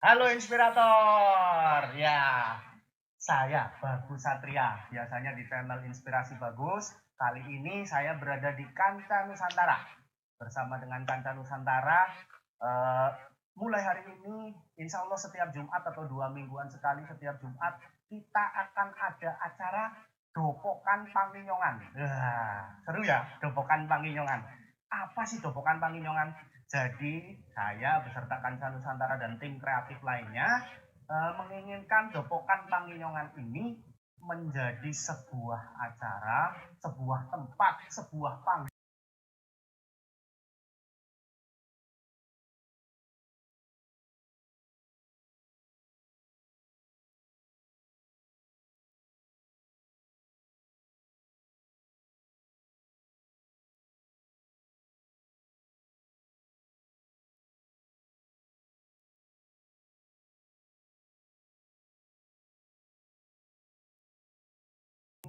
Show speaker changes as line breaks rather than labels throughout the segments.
Halo Inspirator, ya saya Bagus Satria, biasanya di channel Inspirasi Bagus. Kali ini saya berada di Kancah Nusantara. Bersama dengan Kancah Nusantara, eh, mulai hari ini, insya Allah setiap Jumat atau 2 mingguan sekali setiap Jumat, kita akan ada acara Dopokan Panginyongan. Seru ya, Dopokan Panginyongan. Apa sih Dopokan Panginyongan? Jadi saya beserta Kancah Nusantara dan tim kreatif lainnya menginginkan Dopokan Panginyongan ini menjadi sebuah acara, sebuah tempat, sebuah panggung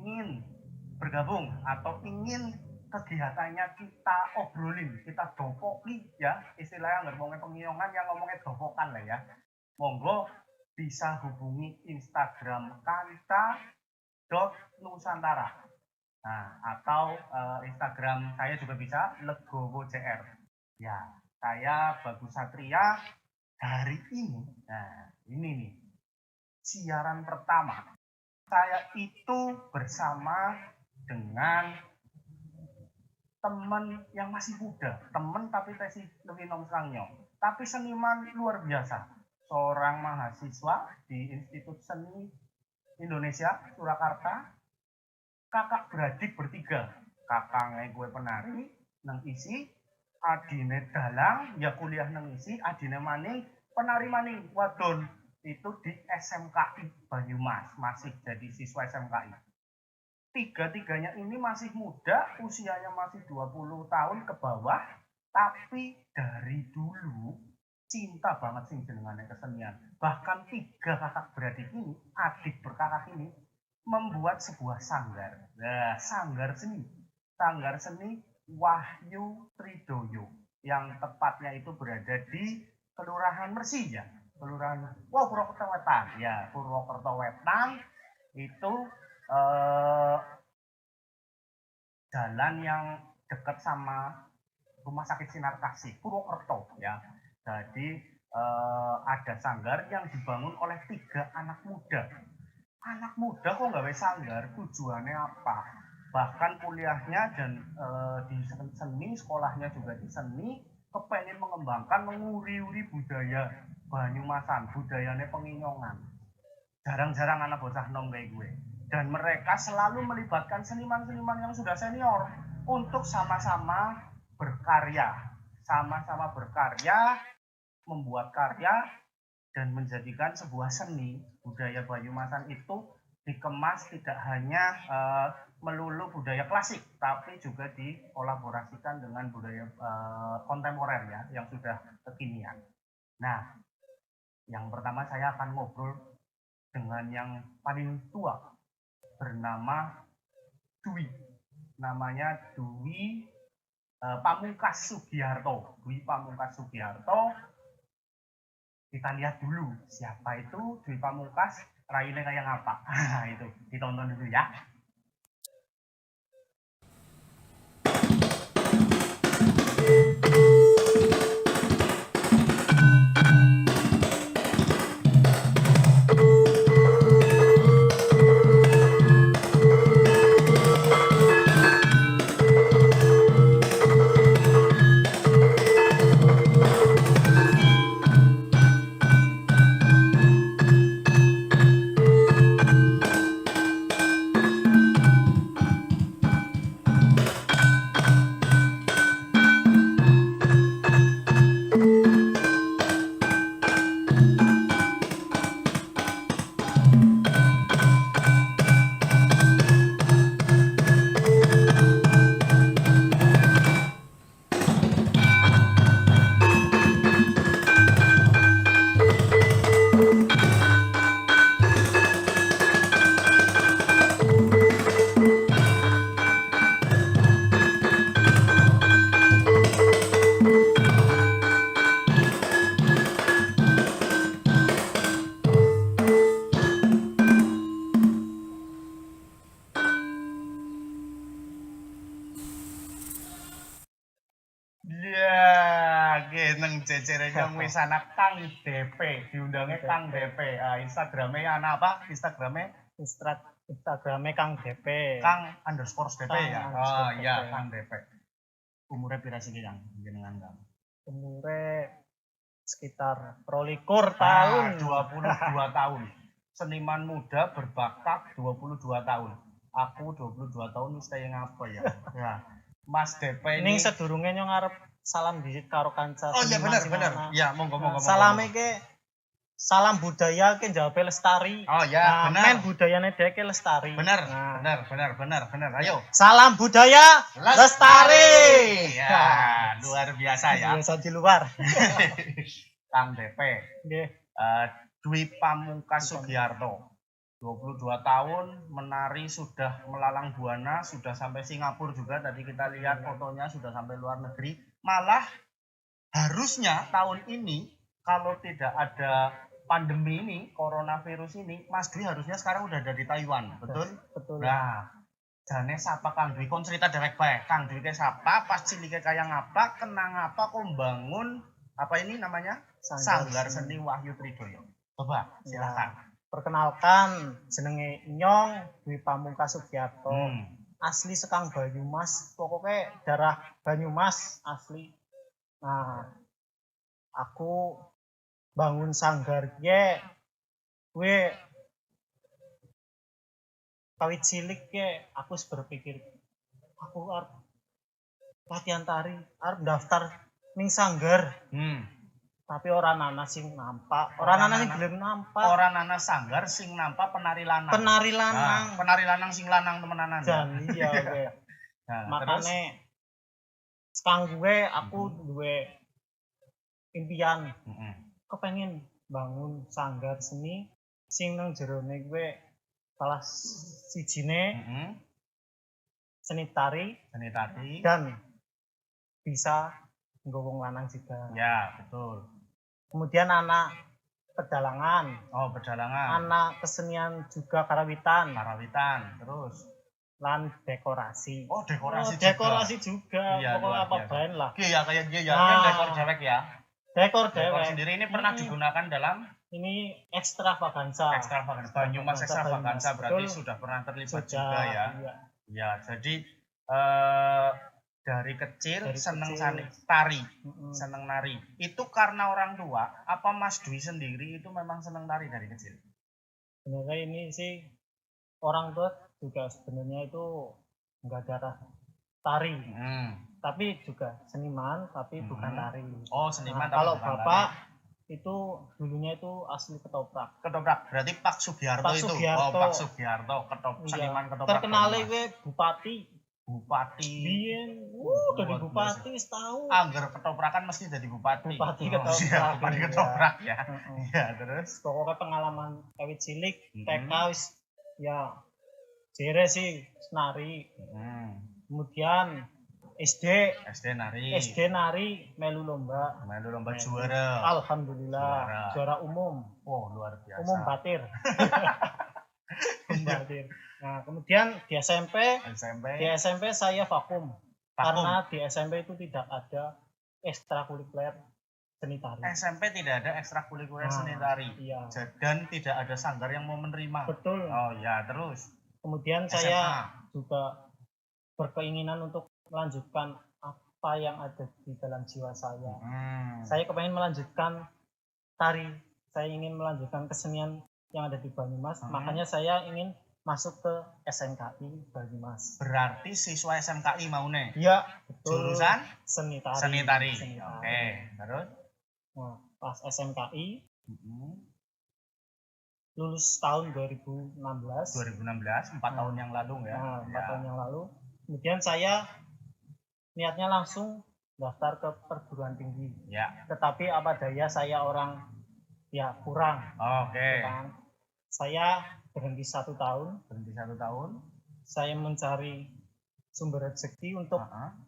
ingin bergabung atau ingin kegiatannya kita obrolin, kita dopoki ya, istilahnya nggak ngomongin penginyongan yang ngomongnya dopokan lah ya. Monggo bisa hubungi Instagram kanta.nusantara. Nah, atau Instagram saya juga bisa Legowo JR. Ya, saya Bagus Satria hari ini. Nah, ini nih siaran pertama. Saya itu bersama dengan teman yang masih muda, teman tapi tesi lebih nongkrongnya, tapi seniman luar biasa, seorang mahasiswa di Institut Seni Indonesia Surakarta, kakak beradik bertiga, kakaknya gue penari neng isi, adine dalang ya kuliah neng isi, adine maning penari maning wadon itu di SMKI Banyumas, masih jadi siswa SMKI. Tiga-tiganya ini masih muda, usianya masih 20 tahun ke bawah, tapi dari dulu cinta banget sih jenengannya kesenian. Bahkan tiga kakak beradik ini, adik berkakak ini, membuat sebuah sanggar. Nah, sanggar seni Wahyu Tridoyo yang tepatnya itu berada di Kelurahan Mersi ya. Kelurahan Purwokerto Wetan ya, Purwokerto Wetan itu jalan yang dekat sama Rumah Sakit Sinar Kasih Purwokerto ya. Jadi ada sanggar yang dibangun oleh tiga anak muda. Anak muda kok nggak sanggar, tujuannya apa? Bahkan kuliahnya dan di seni, sekolahnya juga di seni, kepengen mengembangkan, menguri-uri budaya Banyumasan, budayanya penginyongan. Jarang-jarang anak bocah nom kayak gue. Dan mereka selalu melibatkan seniman-seniman yang sudah senior untuk sama-sama berkarya. Sama-sama berkarya, membuat karya, dan menjadikan sebuah seni budaya Banyumasan itu dikemas tidak hanya melulu budaya klasik, tapi juga dikolaborasikan dengan budaya kontemporer ya, yang sudah kekinian. Nah, yang pertama saya akan ngobrol dengan yang paling tua, bernama Dwi. Namanya Dwi Pamungkas Sugiharto. Dwi Pamungkas Sugiharto. Kita lihat dulu siapa itu Dwi Pamungkas, raine kayak ngapa. Itu ditonton dulu ya. cecere nyong wis anak Kang DP, diundangnya Kang DP. Instagramnya anak apa?
Instagramnya Kang DP.
Kang_DP ya. Oh iya, Kang DP. Umurnya pira sih Kang? Jenengan Kang?
Umurnya sekitar 22 tahun.
22 tahun. Seniman muda berbakat 22 tahun. Aku 22 tahun wis kaya ngapa ya. Nah, Mas DP ini
sedurunge nyong arep salam dhisik karo kanca.
Oh iya bener. Ya, monggo.
Salame ke salam budaya ke jawab lestari.
Oh ya, benar.
Men budayane dhek ke lestari.
Bener. Ayo.
Salam budaya lestari.
Ya, luar biasa ya.
Biasa di luar.
Kang DP.
Nggih.
Dwi Pamungkas Sugiarto. 22 tahun menari sudah melalang buana, sudah sampai Singapura juga tadi kita lihat fotonya, sudah sampai luar negeri. Malah harusnya tahun ini kalau tidak ada pandemi ini, coronavirus ini, Mas Dwi harusnya sekarang udah ada di Taiwan, betul?
Betul.
Nah, jane sapa Kang Dwi? Kon cerita dewek bae. Kang Dwi ke sapa? Pas cilike kaya ngapa? Kenang apa? Kok bangun apa ini namanya? Sanggar Seni Wahyu Tridoyo. Coba, silakan.
Perkenalkan, jenenge Nyong Dwi Pamungkas Sugiarto. Asli sekang Banyumas, pokoknya darah Banyumas asli. Nah, aku bangun sanggar gue kawit cilik aku berpikir aku arep latihan tari, arep daftar ning sanggar. Tapi orang nana sing nampak, orang nana sing gelem nampak.
Orang nana sanggar sing nampak penari lanang.
Penari lanang.
Nah, penari lanang sing lanang temenanan.
Dan iya gue. Nah, makane sekang gue aku duwe impian. Kepengen bangun sanggar seni sing nang jerone gue salah sijine seni tari dan bisa nggowong lanang juga.
Ya, betul.
Kemudian anak pedalangan.
Oh, pedalangan.
Anak kesenian juga karawitan.
Terus
lan dekorasi.
Oh, dekorasi
juga.
Iya,
pokoknya apa bahan lah.
Iya, kayak dia ya. Yang dekor dewek ya.
Dekor
sendiri ini pernah digunakan dalam
ini ekstravaganza.
Banyumas ekstravaganza berarti sudah pernah terlibat juga ya. Iya, jadi dari kecil seneng tari, seneng nari. Itu karena orang tua, apa Mas Dwi sendiri itu memang seneng tari dari kecil?
Sebenarnya ini sih orang tua juga sebenarnya itu enggak darah tari, tapi juga seniman, tapi bukan tari.
Oh, seniman.
Nah, kalau bapak tari itu dulunya itu asli ketoprak.
Berarti Pak Sugiarto itu. Oh, Pak Sugiarto, seniman ketoprak.
Terkenal gue Bupati.
Biyen,
jadi bupati setahun.
Angger ketoprakan mesti jadi bupati.
Bupati
ketoprak ya. Iya, terus
pokoknya pengalaman kawit cilik, TK wis ya jere sih nari. Kemudian SD nari melu lomba
juara.
Alhamdulillah juara umum.
Oh, luar biasa.
Umum batir. Nah, kemudian di SMP saya vakum. Karena di SMP itu tidak ada ekstrakurikuler seni tari.
SMP tidak ada ekstrakurikuler seni tari.
Iya.
Dan tidak ada sanggar yang mau menerima.
Betul.
Oh ya, terus.
Kemudian saya juga berkeinginan untuk melanjutkan apa yang ada di dalam jiwa saya. Saya kepengen melanjutkan tari. Saya ingin melanjutkan kesenian yang ada di Banyumas. Makanya saya ingin masuk ke SMKI Banyumas.
Berarti siswa SMKI maune?
Iya, betul.
Jurusan
seni
tari. Oke, terus?
Nah, pas SMKI lulus tahun 2016.
4 tahun yang lalu ya.
Nah, 4 tahun yang lalu. Kemudian saya niatnya langsung daftar ke perguruan tinggi.
Ya.
Tetapi apa daya saya orang ya kurang.
Oke.
Saya berhenti 1 tahun. Saya mencari sumber rezeki untuk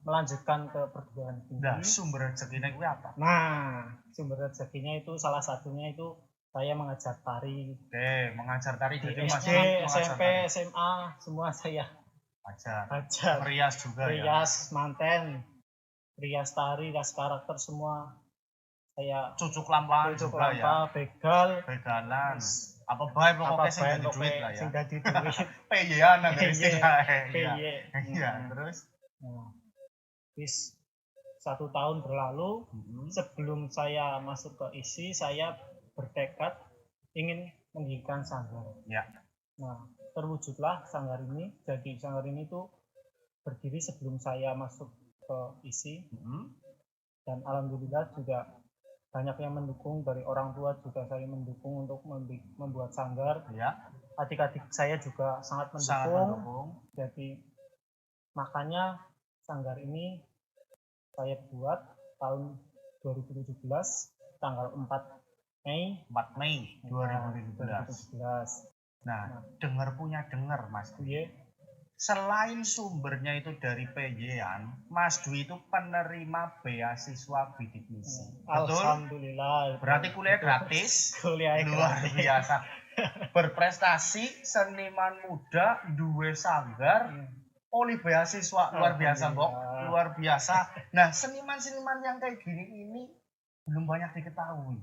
melanjutkan ke perguruan tinggi.
Nah, sumber rezekinya itu apa?
Nah, sumber rezekinya itu salah satunya itu saya mengajar tari.
Oke, mengajar tari
di
jadi
SD, SMP, SMA semua saya ajar.
Rias juga
ya. Rias, manten, rias tari, rias karakter semua saya
cucuk lampahan
cocok
juga ya.
lampa, begal,
Begalan.
terus
Apa bae
apa
pokoknya sing
bae
dadi duit lah ya.
sing dadi duit.
Peyean ada
Peye,
istilahnya.
peye.
Iya, terus
Nah, wis 1 tahun berlalu, sebelum saya masuk ke ISI, saya bertekad ingin mendirikan sanggar.
ya.
Nah, terwujudlah sanggar ini. Jadi sanggar ini tuh berdiri sebelum saya masuk ke ISI, dan alhamdulillah juga banyak yang mendukung, dari orang tua juga saya mendukung untuk membuat sanggar.
Ya.
Adik-adik saya juga sangat mendukung. Jadi makanya sanggar ini saya buat tahun 2017 tanggal 4 Mei
2017. Nah, dengar Mas Dwi.
Iya.
Selain sumbernya itu dari Peyean, Mas Dwi itu penerima beasiswa bidik misi. Betul?
Alhamdulillah.
Berarti kuliah gratis.
Kuliah
Luar
gratis.
biasa. Berprestasi, seniman muda, duwe sanggar, poli beasiswa, luar biasa, Mbok. Luar biasa. Nah, seniman-seniman yang kayak gini ini belum banyak diketahui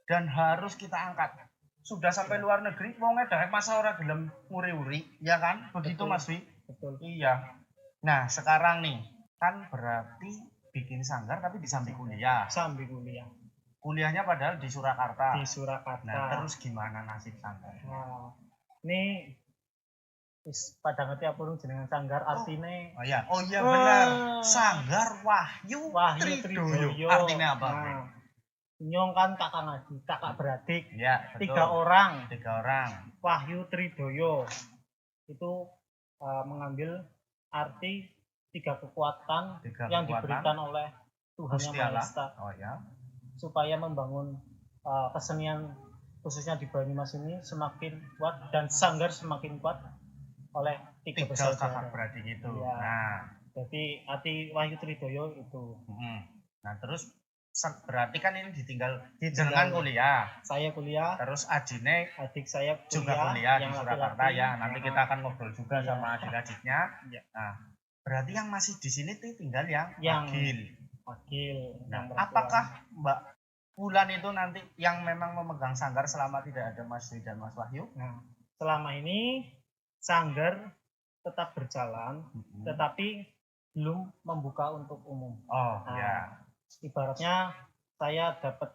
dan harus kita angkat. Sudah sampai luar negeri, wongnya dari masa ora gelem nguri-uri, ya kan? Begitu,
Betul.
Mas Dwi?
Betul.
Iya. Nah, sekarang nih, kan berarti bikin sanggar tapi di samping kuliah.
Sambil kuliah.
Kuliahnya padahal di Surakarta.
Di Surakarta.
Nah, terus gimana nasib sanggar?
Nah, ini pada ngerti apa lu jenengan sanggar artinya.
Oh iya benar. Sanggar Wahyu Tridoyo. Artinya apa?
Nah, Nyong kan kakak ngaji, kakak beradik.
Ya, betul.
3 orang.
3 orang.
Wahyu Tridoyo itu mengambil arti 3 kekuatan yang diberikan oleh Tuhan Yang Maha Esa.
Oh ya.
Supaya membangun kesenian khususnya di Banyumas ini semakin kuat dan sanggar semakin kuat oleh 3
kakak beradik itu.
Ya.
Nah,
jadi arti Wahyu Tridoyo itu.
Nah, terus berarti kan ini ditinggal jenengan kuliah.
Saya kuliah.
Terus
adik saya
juga kuliah di Surakarta ya. Nanti kita akan ngobrol juga sama adik-adiknya.
Ya.
Nah, berarti yang masih di sini tinggal yang Agil. Nah, apakah Mbak Wulan itu nanti yang memang memegang sanggar selama tidak ada Mas Dwi dan Mas Wahyu?
Nah, selama ini sanggar tetap berjalan, tetapi belum membuka untuk umum.
Ya.
Ibaratnya saya dapat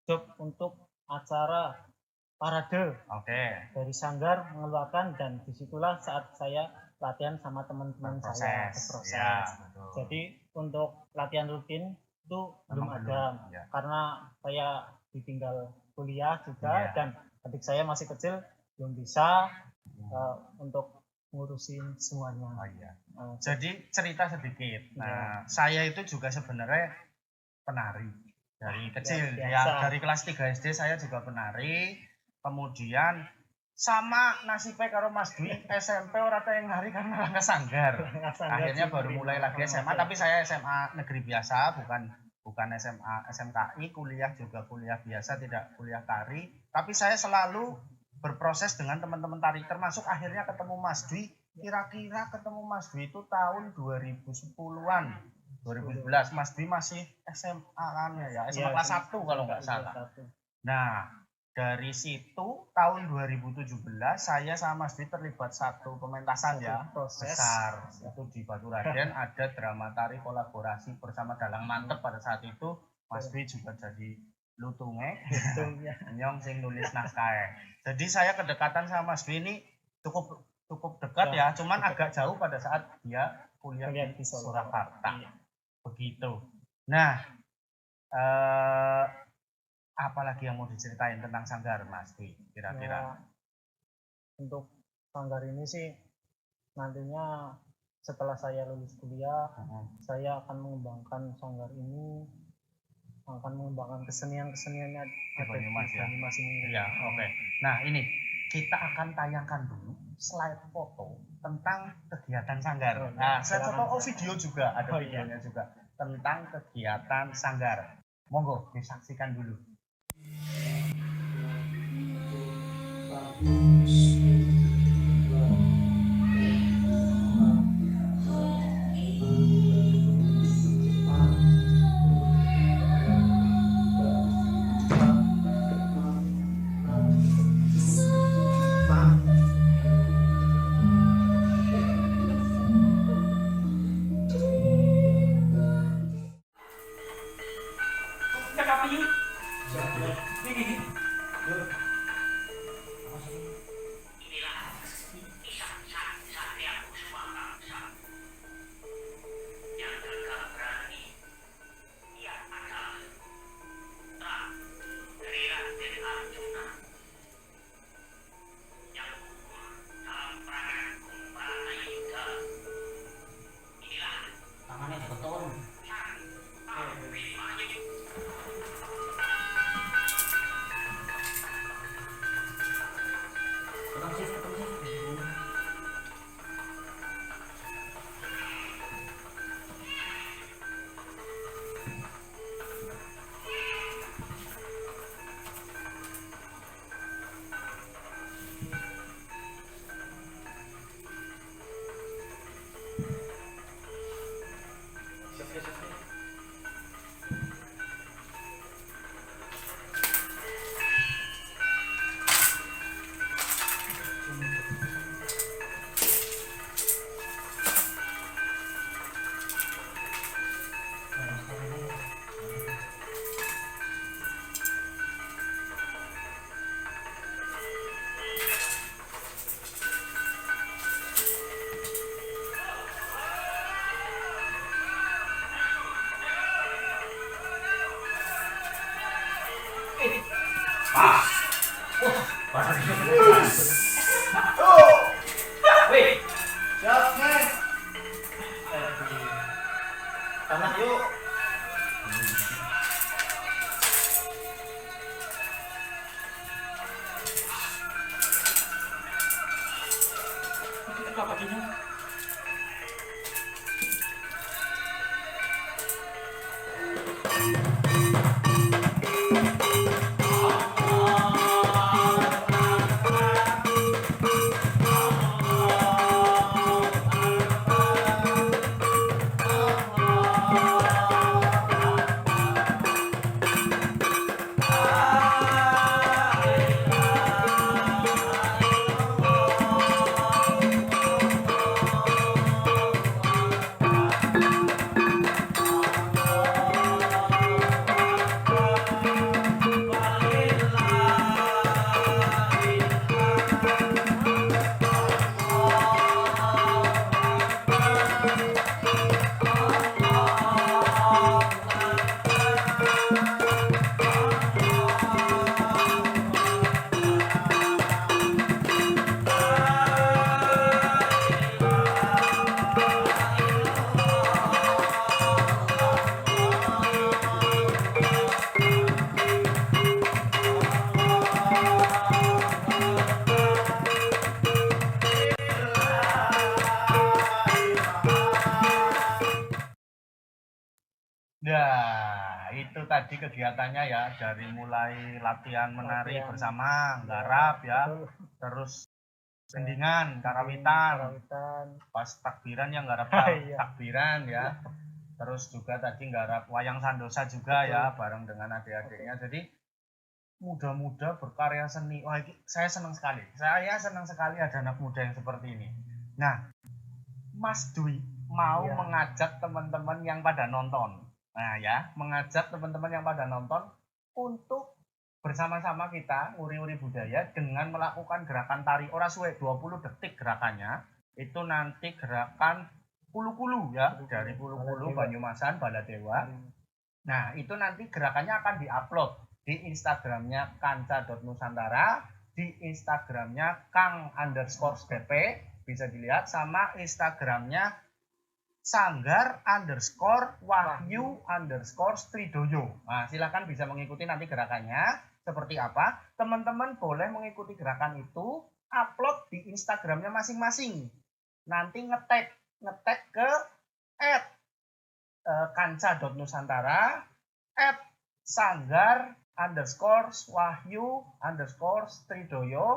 job untuk acara parade. Dari sanggar mengeluarkan, dan disitulah saat saya latihan sama teman-teman saya berproses.
Ya,
jadi untuk latihan rutin itu belum ada. Ya. Karena saya ditinggal kuliah juga, dan adik saya masih kecil, belum bisa untuk ngurusin semuanya.
Jadi cerita sedikit. Nah, saya itu juga sebenarnya penari dari kecil ya, dari kelas 3 SD saya juga penari. Kemudian sama nasibnya karo Mas Dwi, SMP ora tayang hari karena nggak sanggar. Akhirnya baru mulai lagi SMA, tapi saya SMA negeri biasa, bukan SMA SMKI, kuliah juga kuliah biasa, tidak kuliah tari. Tapi saya selalu berproses dengan teman-teman tari, termasuk akhirnya ketemu Mas Dwi. Kira-kira ketemu Mas Dwi itu tahun 2010-an. 2011 Mas Dwi masih SMA kan ya, SMA kelas 1 kalau nggak salah. Nah, dari situ tahun 2017 saya sama Mas Dwi terlibat satu pementasan besar. Itu di Baturaden ada drama tari kolaborasi bersama Dalang Mantep pada saat itu. Mas Dwi juga jadi lutunge. Nyong sing nulis naskah. Jadi saya kedekatan sama Mas Dwi ini cukup dekat ya, cuman agak jauh pada saat dia kuliah di Surakarta. Begitu. Nah, apalagi yang mau diceritain tentang sanggar, Mas Dwi, kira-kira?
Untuk sanggar ini sih nantinya setelah saya lulus kuliah, saya akan mengembangkan sanggar ini, akan mengembangkan kesenian-keseniannya di Banyumas ini.
Iya, oke. Nah, ini kita akan tayangkan dulu slide foto tentang kegiatan sanggar. Nah, slide foto video juga, ada videonya juga tentang kegiatan sanggar. Monggo disaksikan dulu.
Tanah yuk. Apa kakinya?
Nah, itu tadi kegiatannya ya, dari mulai latihan menari bersama, garap ya, terus gendingan, karawitan, pas takbiran yang garap takbiran ya, terus juga tadi garap wayang sandosa juga ya, bareng dengan adik-adiknya. Jadi muda-muda berkarya seni, wah saya senang sekali. Saya senang sekali ada anak muda yang seperti ini. Nah, Mas Dwi mau mengajak teman-teman yang pada nonton. Nah ya, mengajak teman-teman yang pada nonton untuk bersama-sama kita nguri-nguri budaya dengan melakukan gerakan tari ora suwe 20 detik gerakannya. Itu nanti gerakan Pulu-Pulu ya, dari Pulu-Pulu Banyumasan Baladewa. Nah, itu nanti gerakannya akan diupload di Instagramnya kanca.nusantara, di Instagramnya kang_dp, bisa dilihat, sama Instagramnya sanggar_wahyu_stridoyo. Nah, silakan bisa mengikuti nanti gerakannya seperti apa. Teman-teman boleh mengikuti gerakan itu, upload di Instagramnya masing-masing. Nanti ngetag ke @kanca.nusantara, @sanggar_wahyu_stridoyo,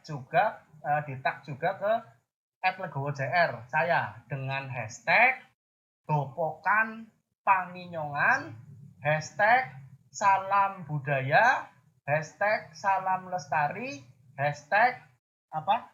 juga ditag juga ke @legowo.jr saya dengan hashtag Dopokan Panginyongan, hashtag Salam Budaya, hashtag Salam Lestari, hashtag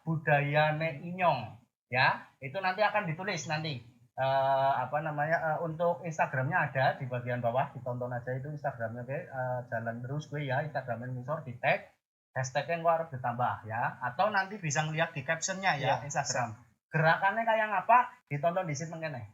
Budaya Inyong ya. Itu nanti akan ditulis nanti Apa namanya, untuk Instagramnya ada di bagian bawah, ditonton aja itu Instagramnya gue, jalan terus gue ya, Instagramnya ngisor di tag, hashtagnya gue harus ditambah ya, atau nanti bisa ngeliat di captionnya ya,
Iya,
Instagram. Gerakannya kayak ngapa, ditonton di situ mengkene.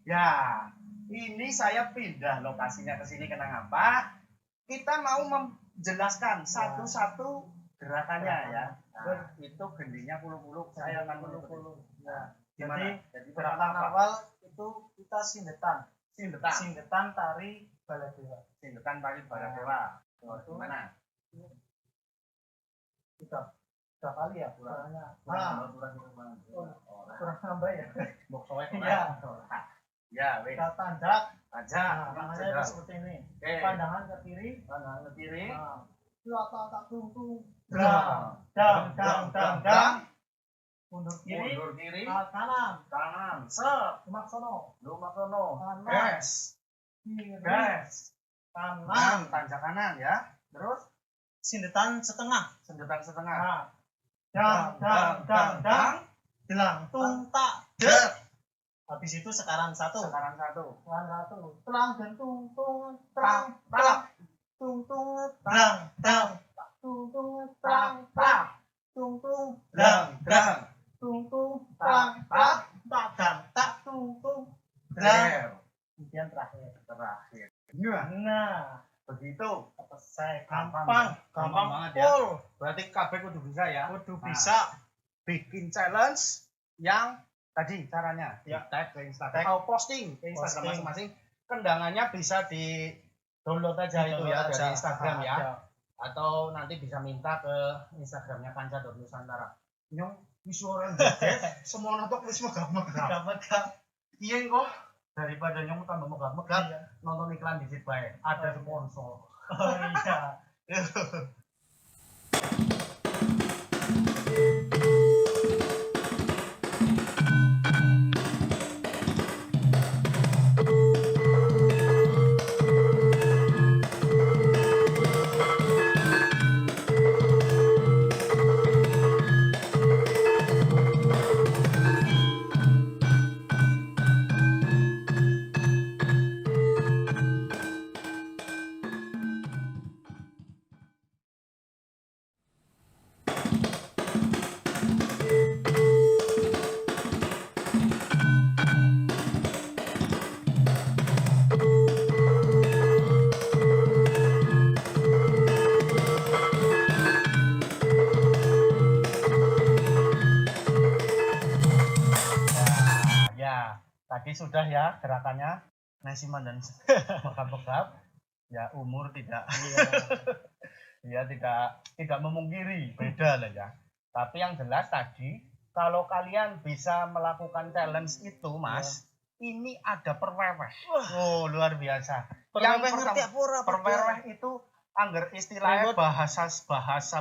Ya, ini saya pindah lokasinya ke sini kenapa? Kita mau menjelaskan satu-satu gerakannya ya. Nah, itu gendingnya puluh-puluh, saya akan puluh-puluh.
Nah,
Gimana?
jadi
pertama
gerakan
apa?
awal itu kita sindetan.
Sindetan.
Sindetan tari baladewa.
Sindetan tari baladewa. Gimana?
Tiga kali ya kurangnya. Kurang nambah ya. Iya.
Ya, wes.
Kita tanjak.
Aja.
Tangannya itu seperti ini. Pandangan ke kiri. Pandangan ke kiri. Tak tungtung. Dang, dang, dang, dang, dang. Mundur kiri.
Mundur kiri.
Kanan.
Kanan.
Lumaksono.
Lumaksono.
Kanan.
Gas.
Kiri.
Gas.
Kanan.
Tanjak kanan ya. Terus
Sindetan setengah.
sindetan setengah.
Nah. Dang, dang, dang, dang. Gelang tung tak dek. Habis itu sekarang satu.
Sekarang satu.
Sekarang satu. Telang dan tung tung
Tang,
terang
tang.
tung tung terang terang tung tung terang terang tung tung
Dang, dang.
tung tung terang terang tak dang tak tung tung terang. Kemudian terakhir.
Terakhir.
Nah,
Begitu.
selesai.
Gampang
Gampang
banget ya.
full.
Berarti KB kudu bisa ya.
Kudu
Nah,
bisa.
bikin challenge yang tadi caranya
Ya.
tag ke Instagram
Tag.
atau posting ke Instagram
Posting.
masing-masing. Kendangannya bisa di download aja itu ya dari Instagram ya. Atau nanti bisa minta ke Instagramnya Kanca.Nusantara. Nyong visual joget semua nonton wis megap-megap.
Gampang.
Iya kok daripada nyong tambah megap-megap
Iya.
nonton iklan di situ bae. Ada sponsor.
Oh iya.
Ya, tadi sudah ya gerakannya Nesiman dan megap-megap. Ya umur tidak ya tidak memungkiri beda lah ya. Tapi yang jelas tadi kalau kalian bisa melakukan challenge itu Mas, ini ada perweweh. Oh luar biasa.
Perweweh ngerti apa ora?
Perweweh itu angger istilahnya bahasa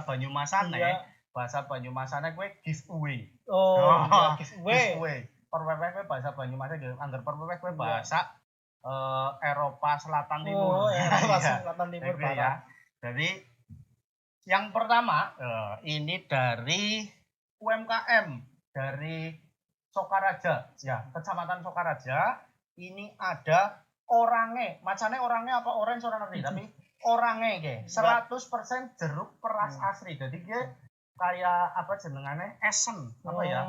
Banyumasane.
Iya.
Bahasa Banyumasane gue giveaway.
Oh, iya, giveaway.
Giveaway. Perweweh gue bahasa Banyumasane angger perweweh gue
Iya.
bahasa Eropa Selatan Timur.
Oh, Eropa
Iya.
Selatan Timur
Oke, ya.
Barat.
Jadi yang pertama ini dari UMKM dari Sokaraja ya, Kecamatan Sokaraja. Ini ada orange. Macane orange apa orange ora ngerti, tapi orange ge 100% jeruk peras asli. Jadi dia kayak apa jenengane esen apa ya?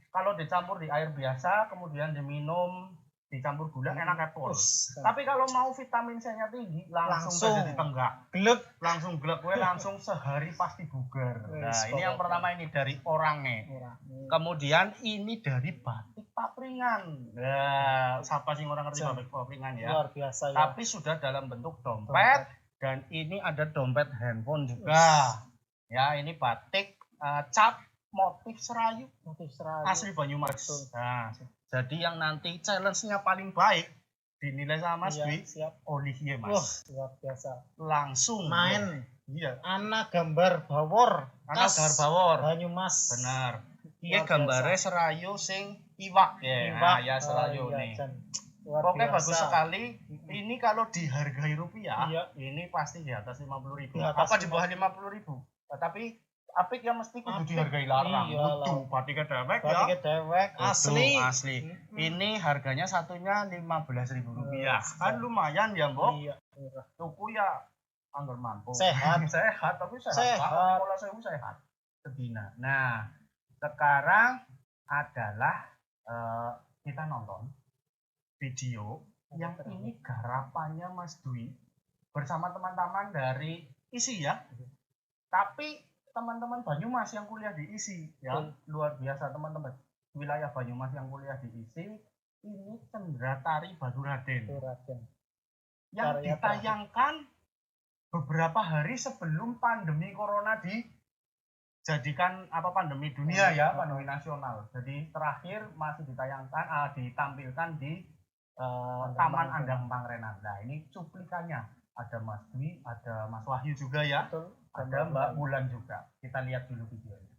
Kalau dicampur di air biasa kemudian diminum dicampur gula enak apple. Tapi kalau mau vitamin C-nya tinggi langsung jadi tenggak.
Glek.
Langsung glek gue langsung sehari pasti bugar. Nah, ini yang pertama ini dari orange. Kemudian ini dari batik papringan. Nah, siapa sih orang ngerti batik papringan ya?
Luar biasa ya.
Tapi sudah dalam bentuk dompet dan ini ada dompet handphone juga. Ya, ini batik cap motif serayu.
Motif serayu.
Asli Banyumas. Nah, Jadi yang nanti challenge-nya paling baik dinilai sama Mas
Iya,
Dwi,
siap.
Olivier
Wah,
Mas.
luar biasa.
Langsung
Main
Iya.
anak gambar bawor.
Anak
khas
gambar bawor.
Banyumas.
Benar.
Luar
Iya
biasa.
gambarnya serayu sing iwak ya.
Iwak.
Nah, ya serayu
iya,
nih.
Jan. Luar
Pokoknya
biasa.
bagus sekali. Ini kalau dihargai rupiah,
Iya.
ini pasti di atas 50.000.
Di atas
Apa di bawah 50.000? Tetapi apik ya mesti kudu
Apik.
dihargai larang.
Iya,
Kudu batik dewek
Batik
ya.
dewek asli.
Asli. Ini harganya satunya 15.000 rupiah. Kan
Iya.
lumayan ya, Mbok.
Iya, murah.
Tuku ya anggar mampu.
Sehat.
Sehat, tapi sehat.
Sehat.
Kalau saya sehat. Sedina. Nah, sekarang adalah kita nonton video yang ini garapannya Mas Dwi bersama teman-teman dari ISI ya. Tapi teman-teman Banyumas yang kuliah di ISI ya, luar biasa teman-teman. Wilayah Banyumas yang kuliah di ISI ini Cendratari Baturaden. Yang ditayangkan beberapa hari sebelum pandemi corona dijadikan pandemi dunia ya, pandemi nasional. Jadi terakhir masih ditampilkan di Taman Andang Pangrenan. Nah, ini cuplikannya. Ada Mas Dwi, ada Mas Wahyu juga ya.
Betul.
Ada Mbak Bulan juga. Kita lihat dulu videonya.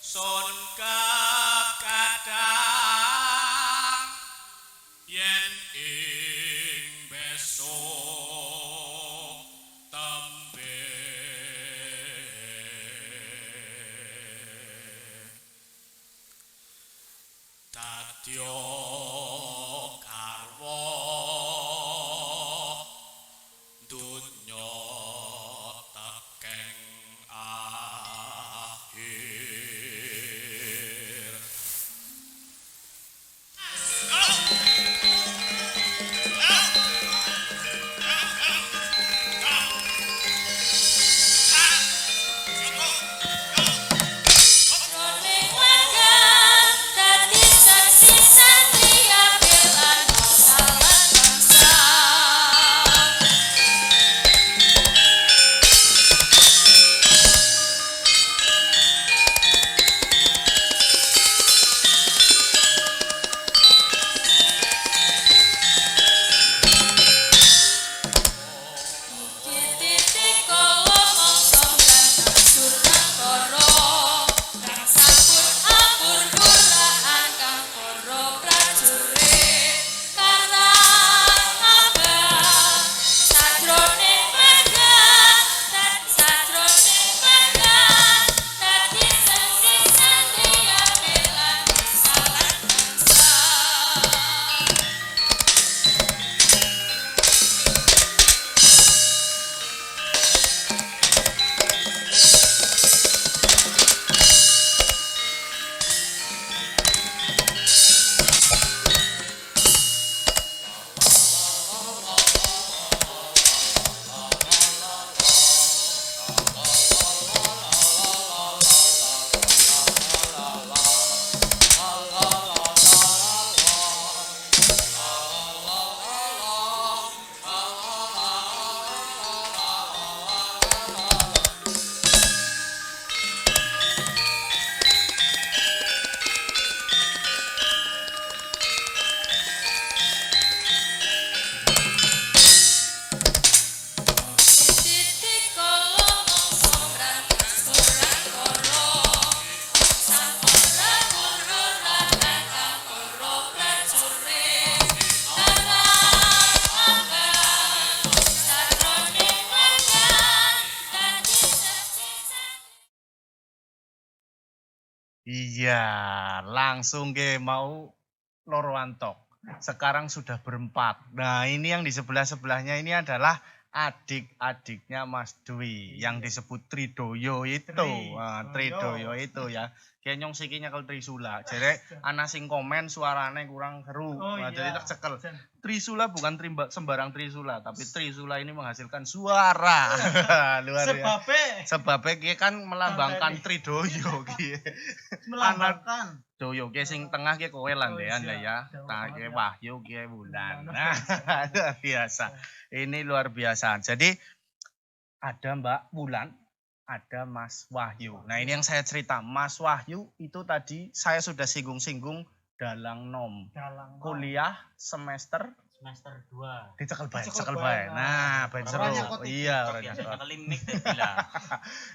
Sun kadang yen ing besok tembe dadya garwa dunya tekeng akhir.
Iya, langsung ke mau loro antok. Sekarang sudah berempat. Nah, ini yang di sebelah-sebelahnya ini adalah adik-adiknya Mas Dwi yang disebut Tridoyo itu. Tridoyo itu ya. Kenyong sikinya kalau Trisula. Jadi ana sing komen suarane kurang seru. Nah, jadi tercekel. Trisula bukan sembarang Trisula, tapi Trisula ini menghasilkan suara. Luar biasa. Sebabnya dia kan melambangkan Tridoyo gitu.
Melambangkan
Doyo ki sing tengah ki kowe landean lah ya. Tak ki Wahyu ki Wulan. Nah, luar biasa. Ini luar biasa. Jadi ada Mbak Wulan, ada Mas Wahyu. Nah, ini yang saya cerita. Mas Wahyu itu tadi saya sudah singgung-singgung dalang nom. Kuliah semester
2.
dicekel bae. Nah, ben seru. Iya, orangnya.
Nyekel mic tadi lah.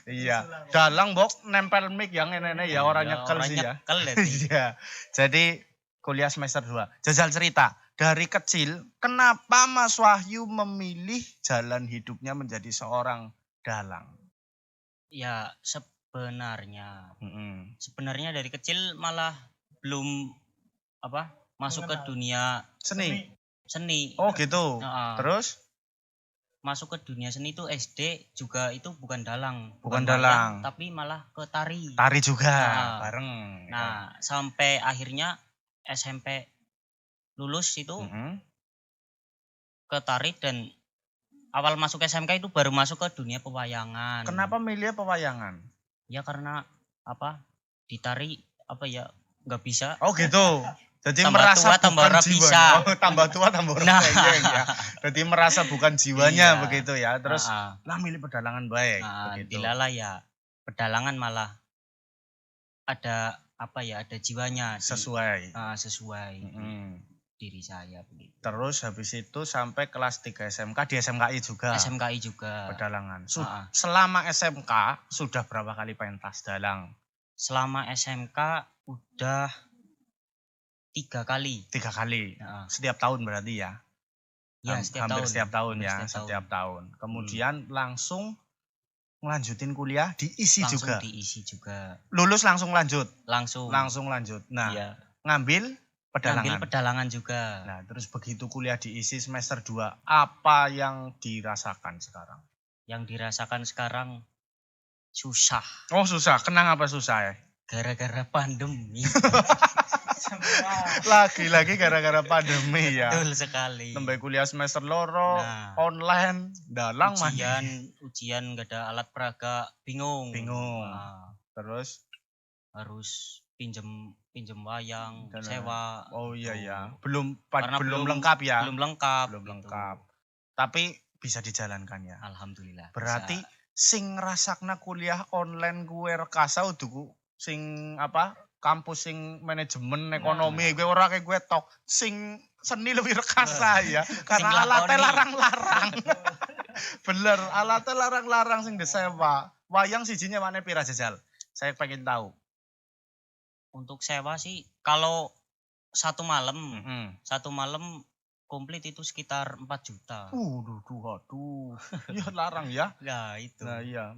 Iya. Dalang mbok nempel mic yang ngene ya orang nyekel sih ya. Iya. Jadi kuliah semester 2. Jajal cerita, dari kecil kenapa Mas Wahyu memilih jalan hidupnya menjadi seorang dalang?
Ya sebenarnya dari kecil malah belum masuk ke dunia
Seni.
seni.
Oh gitu. Terus
masuk ke dunia seni itu SD juga itu bukan dalang.
Bukan dalang.
Tapi malah ke tari.
Tari juga bareng.
Nah sampai akhirnya SMP lulus itu ke tari dan awal masuk SMK itu baru masuk ke dunia pewayangan.
Kenapa milih pewayangan?
Ya karena di tari nggak bisa.
Oh gitu. Jadi
tambah
merasa
tua,
bukan jiwanya.
bisa.
Oh, tambah tua tambah
Nah.
ya. Jadi merasa bukan jiwanya
Iya.
begitu ya. Terus lah milih pedalangan baik begitu.
Dilala ya pedalangan malah ada ada jiwanya
Sesuai.
Sesuai diri saya begitu.
Terus habis itu sampai kelas 3 SMK di SMKI juga.
SMKI juga.
Pedalangan. Selama SMK sudah berapa kali pentas dalang?
Selama SMK udah 3 kali.
3 kali. Setiap tahun berarti ya?
Ya,
Hampir setiap tahun ya, setiap tahun. Kemudian langsung ngelanjutin kuliah diisi juga.
Langsung diisi juga.
Lulus langsung lanjut.
Langsung
lanjut. Nah,
iya.
Ngambil
pedalangan juga.
Nah, terus begitu kuliah diisi semester 2, apa yang dirasakan sekarang?
Yang dirasakan sekarang susah.
Oh, susah. Kenapa susah ya?
Gara-gara pandemi.
Lagi-lagi gara-gara pandemi ya.
Betul sekali.
Nembe kuliah semester loro, online, dalang
ujian gak ada alat peraga, bingung.
Terus
harus pinjem wayang, sewa.
Oh iya ya. Belum lengkap ya.
Belum lengkap.
Tapi bisa dijalankan ya.
Alhamdulillah.
Berarti sing ngrasakna kuliah online kuwe rekasa uduku sing kampus sing manajemen ekonomi gue ora kayak gue tok sing seni lebih rekasa ya karena alatnya larang-larang. Bener, alatnya larang-larang sing disewa. Wayang sijinya mana pira jajal? Saya pengen tahu.
Untuk sewa sih kalau satu malam komplit itu sekitar 4 juta.
Aduh. Ya larang ya.
Ya itu.
Nah iya,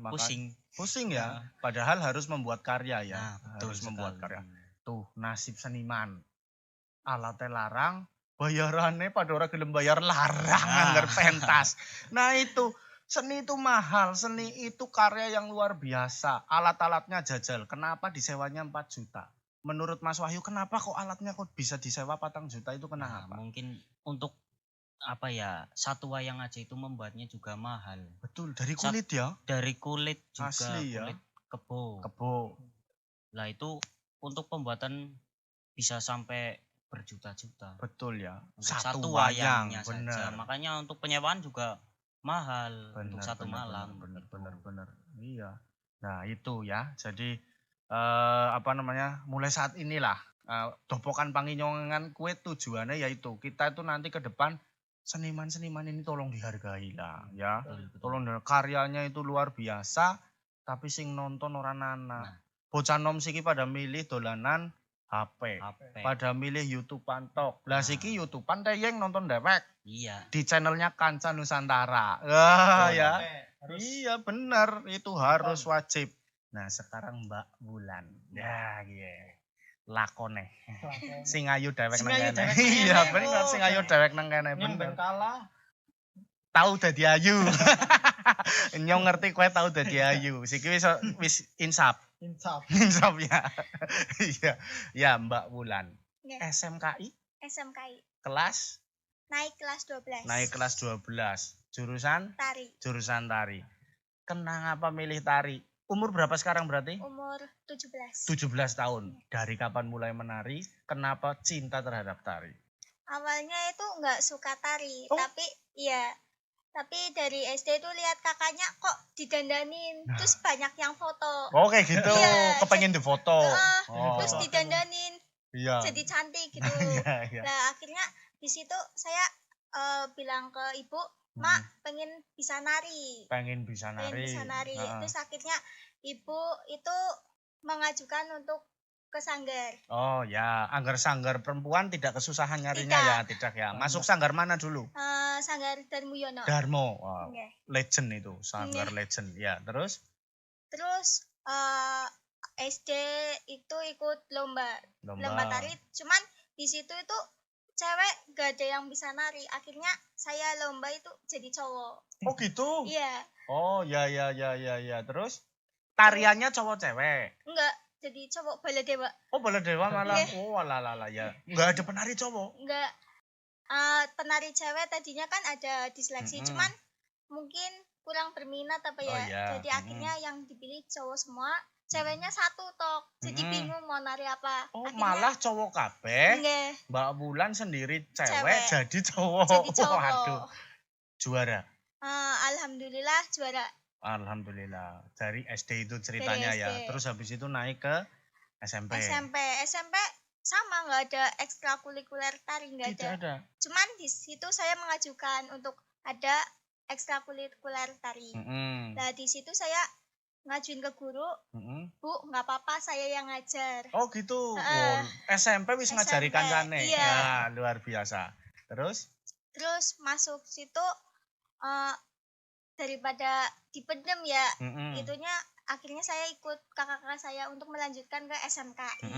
Pusing ya.
Nah.
Padahal harus membuat karya ya.
Nah,
harus membuat karya. Tuh, nasib seniman. Alatnya larang, bayarannya pada orang gelem bayar larang anggar pentas. Nah itu, seni itu mahal, seni itu karya yang luar biasa. Alat-alatnya jajal. Kenapa disewanya 4 juta? Menurut Mas Wahyu, kenapa kok alatnya kok bisa disewa 4 juta itu kenapa?
Nah, mungkin untuk satu wayang aja itu membuatnya juga mahal.
Betul, dari kulit ya?
Dari kulit juga.
Asli ya?
Kulit kebo. Lah itu untuk pembuatan bisa sampai berjuta-juta.
Betul ya.
Untuk satu wayangnya saja. Makanya untuk penyewaan juga mahal untuk satu malam.
Bener. Iya. Nah itu ya. Jadi mulai saat inilah Dopokan Panginyongan kue tujuannya yaitu kita itu nanti ke depan seniman-seniman ini tolong dihargai lah ya.
Betul.
Tolong karyanya itu luar biasa tapi sing nonton orang anak. Bocah nom siki pada milih dolanan HP. Pada milih YouTube pantok. Lah siki YouTube yang nonton dewek.
Iya.
Di channelnya Kanca Nusantara. Ya. Iya benar, itu harus wajib. Nah, sekarang Mbak Wulan. Ya, iya. Lakone.
Lakone.
Sing ayu dewek
Sing
nang
ayu
kene.
dewek nang
Iya,
kene.
bener
Oh,
sing ayu dewek nang kene
Nyong ben
bener.
kalah.
Tahu dadi ayu. Nyong ngerti kowe tahu dadi ayu. Siki wis insap.
Insap.
Insap ya. Iya. Ya, Mbak Wulan.
Nggih,
SMKI
SMKI.
kelas
Naik kelas 12.
naik kelas 12. Jurusan
Tari.
jurusan tari. Kenapa milih tari? Umur berapa sekarang berarti?
Umur 17.
17 tahun. Dari kapan mulai menari? Kenapa cinta terhadap tari?
Awalnya itu nggak suka tari,
Oh.
tapi dari SD itu lihat kakaknya kok didandanin, terus banyak yang foto.
Oh, kayak gitu.
Iya,
Kepengen difoto.
Terus didandanin,
Iya.
jadi cantik gitu.
Iya, iya.
Nah, akhirnya di situ saya bilang ke ibu, Mak, pengen bisa nari.
Pengen bisa
Pengen
nari.
bisa nari.
Heeh.
Terus akhirnya ibu itu mengajukan untuk ke sanggar.
Oh ya, anggar sanggar perempuan tidak kesusahan nyarinya
Tidak.
ya, tidak ya. Masuk sanggar mana dulu?
Sanggar Darmuyono.
Darmo. Wow.
Nggih.
Legend itu, sanggar legend. Ya, terus
Terus SD itu ikut lomba tari, cuman di situ itu cewek gak ada yang bisa nari. Akhirnya saya lomba itu jadi cowok.
Oh gitu.
Iya,
Oh ya. Terus tariannya cowok cewek.
enggak jadi cowok baladewa.
Oh Baladewa malah.
Iya.
Oh alah ya. Enggak ada penari cowok.
Enggak penari cewek tadinya kan ada diseleksi, cuman mungkin kurang berminat apa ya.
Oh, iya.
Jadi akhirnya yang dipilih cowok semua, ceweknya satu tok. Jadi bingung mau nari apa.
Oh
Akhirnya,
malah cowok kabeh.
nggih,
Mbak Wulan sendiri cewek
Cewek.
jadi cowok.
jadi cowok.
Waduh. Juara.
Alhamdulillah juara.
Alhamdulillah. Dari SD itu ceritanya
Dari
ya.
SD.
Terus habis itu naik ke SMP.
SMP sama nggak ada ekstrakurikuler tari, nggak
Tidak
ada.
ada.
Cuman di situ saya mengajukan untuk ada ekstrakurikuler tari. Nah di situ saya ngajuin ke guru, Bu nggak apa-apa saya yang ngajar.
Oh gitu.
Heeh.
SMP wis ngajari
SMP,
kancane.
iya.
Nah, luar biasa. Terus
Terus masuk situ daripada dipendem ya, itunya akhirnya saya ikut kakak-kakak saya untuk melanjutkan ke SMKI.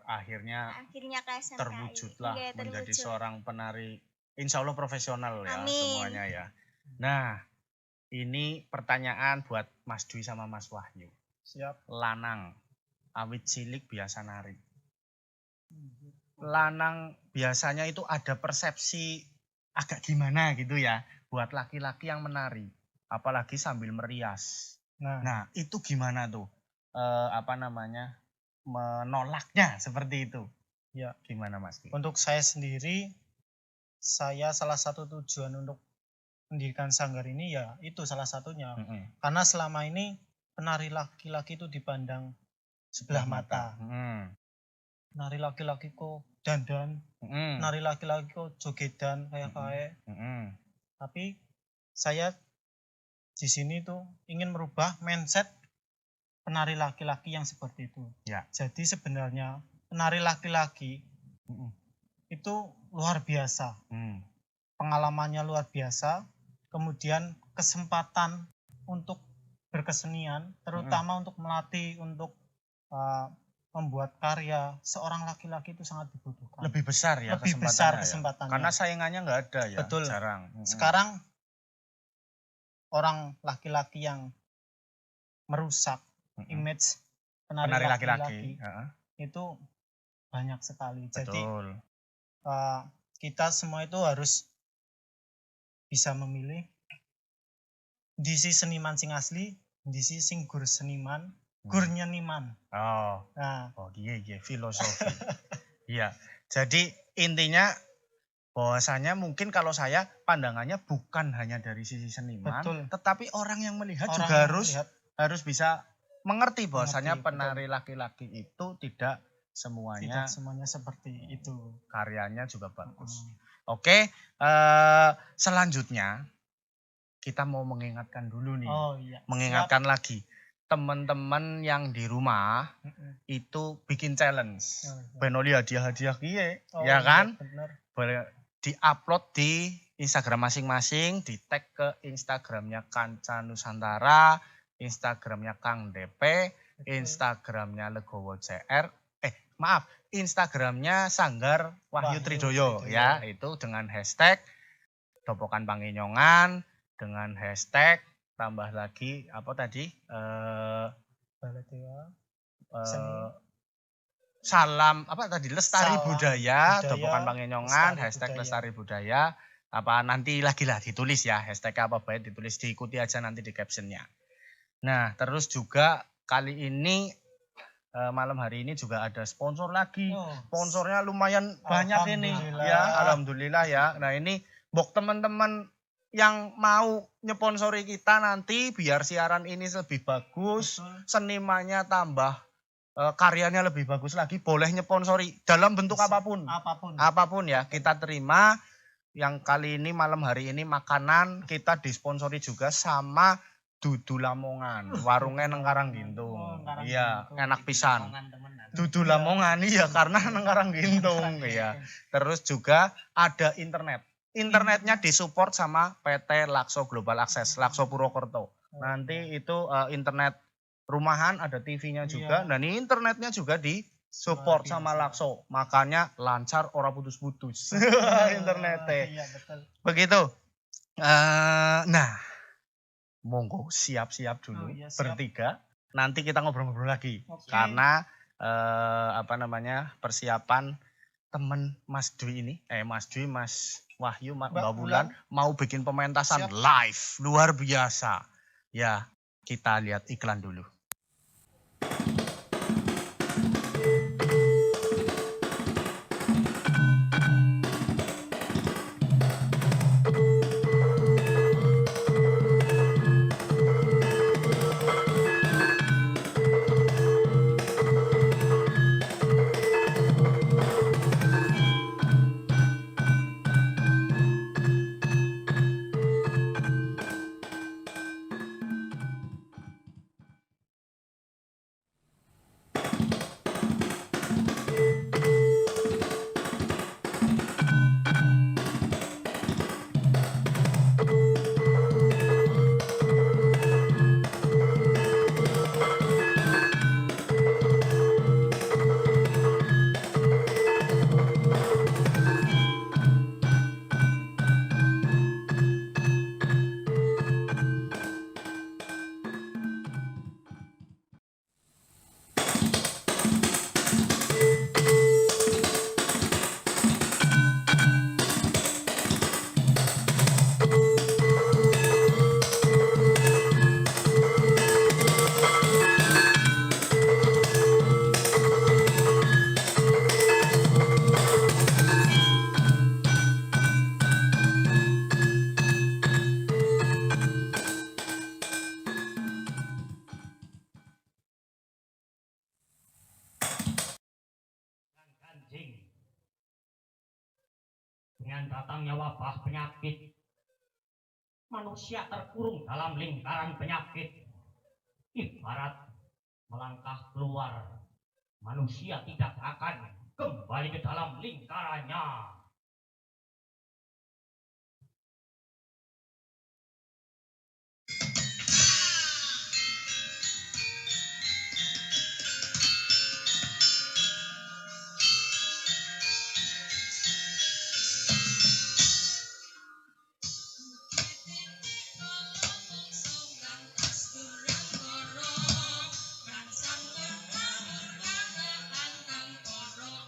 akhirnya
Akhirnya ke SMKI.
terwujudlah
Nggih,
menjadi
terwujud.
seorang penari insya Allah profesional ya
Amin.
semuanya ya. Nah, ini pertanyaan buat Mas Dwi sama Mas Wahyu.
Siap.
Lanang awit cilik biasa nari. Lanang biasanya itu ada persepsi agak gimana gitu ya buat laki-laki yang menari, apalagi sambil merias. Nah, itu gimana tuh? Menolaknya seperti itu.
Ya.
Gimana Mas Dwi?
Untuk saya sendiri, saya salah satu tujuan untuk mendirikan sanggar ini ya itu salah satunya. Karena selama ini penari laki-laki itu dipandang sebelah mata. Penari laki-laki kok dandan, penari laki-laki kok jogedan kayak. Tapi saya di sini tuh ingin merubah mindset penari laki-laki yang seperti itu.
Ya.
Jadi sebenarnya penari laki-laki itu luar biasa. Pengalamannya luar biasa. Kemudian kesempatan untuk berkesenian, terutama untuk melatih, untuk membuat karya, seorang laki-laki itu sangat dibutuhkan.
Lebih besar ya
Lebih
kesempatannya.
besar
ya.
kesempatannya.
Karena saingannya nggak ada ya.
Betul.
Jarang.
Sekarang orang laki-laki yang merusak image penari laki-laki itu banyak sekali. Jadi
Betul.
kita semua itu harus bisa memilih disi seniman sing asli, disi sing gur seniman, gur nyeniman.
Oh.
Nah,
Iya, filosofi. Iya. Jadi intinya bahwasanya mungkin kalau saya pandangannya bukan hanya dari sisi seniman,
Betul.
tetapi orang yang melihat
orang
juga
yang
harus
melihat
bisa mengerti bahwasanya
Mengerti,
penari laki-laki itu tidak semuanya
tidak semuanya seperti itu.
karyanya juga bagus. Oke, selanjutnya kita mau mengingatkan dulu nih.
Oh iya.
Mengingatkan lagi teman-teman yang di rumah itu bikin challenge. Benoli hadiah-hadiah kiye, ya kan?
Bener.
Boleh di-upload di Instagram masing-masing, di-tag ke Instagramnya Kanca Nusantara, Instagramnya Kang DP, Instagramnya Legowo CR, maaf, Instagramnya Sanggar Wahyu Tridoyo ya, itu dengan hashtag Dopokan Panginyongan, dengan hashtag tambah lagi apa tadi? Salam apa tadi? Lestari Budaya, Dopokan Panginyongan, hashtag Lestari Budaya. Apa nanti lagi lah ditulis ya, hashtag apa baik ditulis, diikuti aja nanti di captionnya. Nah, terus juga kali ini malam hari ini juga ada sponsor lagi. Sponsornya lumayan banyak ini ya, alhamdulillah ya. Nah, ini buat teman-teman yang mau nyponsori kita nanti biar siaran ini lebih bagus, senimannya tambah karyanya lebih bagus lagi, boleh nyponsori dalam bentuk apapun ya, kita terima. Yang kali ini malam hari ini makanan kita disponsori juga sama Dudu Lamongan, warungnya nang Karanggintung. Iya, enak pisan. Dudu Lamongan iya karena nang Karanggintung ya. Terus juga ada internet. Internetnya disupport sama PT Lakso Global Access, Lakso Purwokerto. Nanti itu internet rumahan, ada TV-nya juga. Dan ini internetnya juga disupport sama Lakso. Makanya lancar, ora putus-putus internetnya.
Iya, betul.
Begitu. Nah, monggo siap-siap dulu siap. Bertiga. Nanti kita ngobrol-ngobrol lagi. Karena persiapan temen Mas Dwi ini, Mas Dwi, Mas Wahyu, Mbak Bulan mau bikin pementasan live luar biasa. Ya, kita lihat iklan dulu.
Dengan datangnya wabah penyakit, manusia terkurung dalam lingkaran penyakit. Ibarat melangkah keluar, manusia tidak akan kembali ke dalam lingkarannya.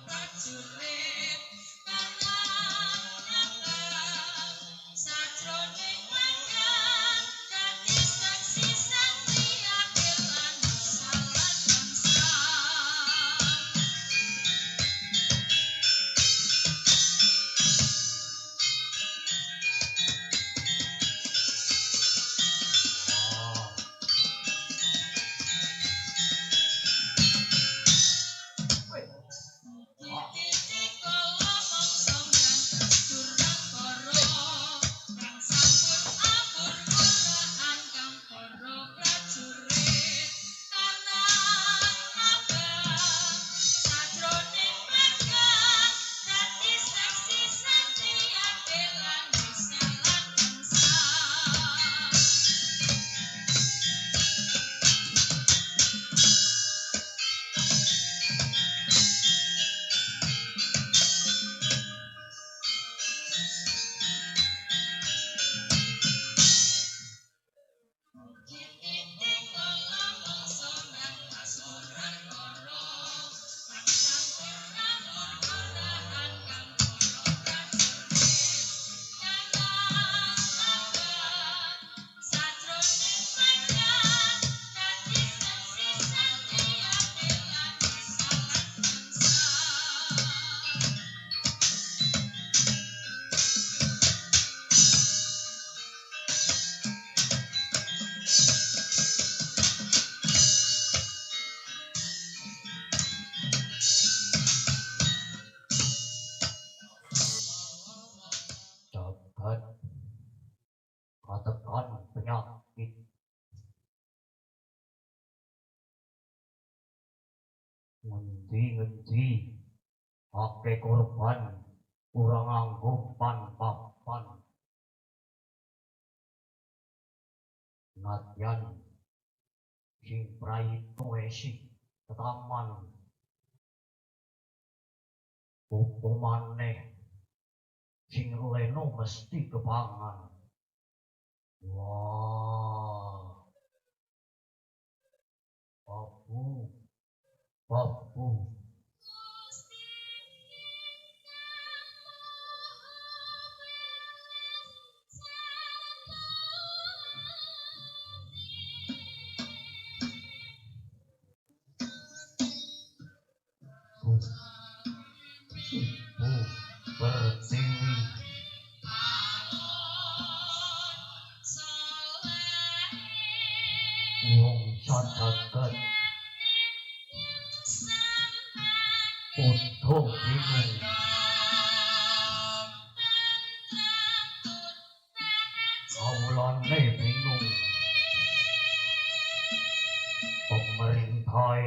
Prajurit, karena
ngendi ake korban kurang nganggo pan-papan. Nadyan sing praito esih ketaman opo maneh sing leno mesti kepangan. Wah, babu. Ibu Pertiwi. Wong sadagat utuh bingung. Kawulane bingung. Pemerintah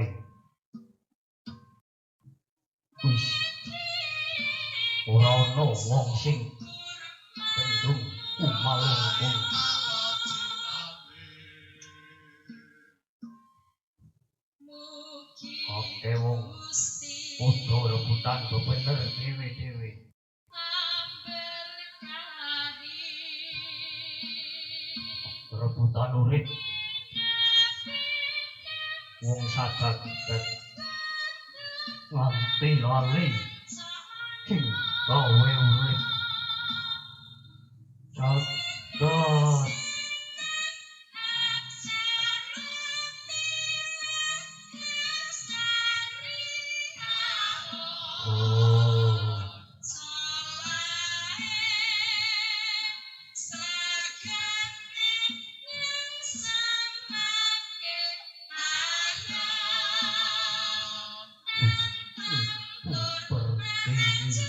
wis ora ono wong sing gendung umalungkung. Oke wong podo rebutan bebener dhewe-dhewe. Rebutan urip wong sadagat nganti lali sing gawe urip. Jagat Pertiwi.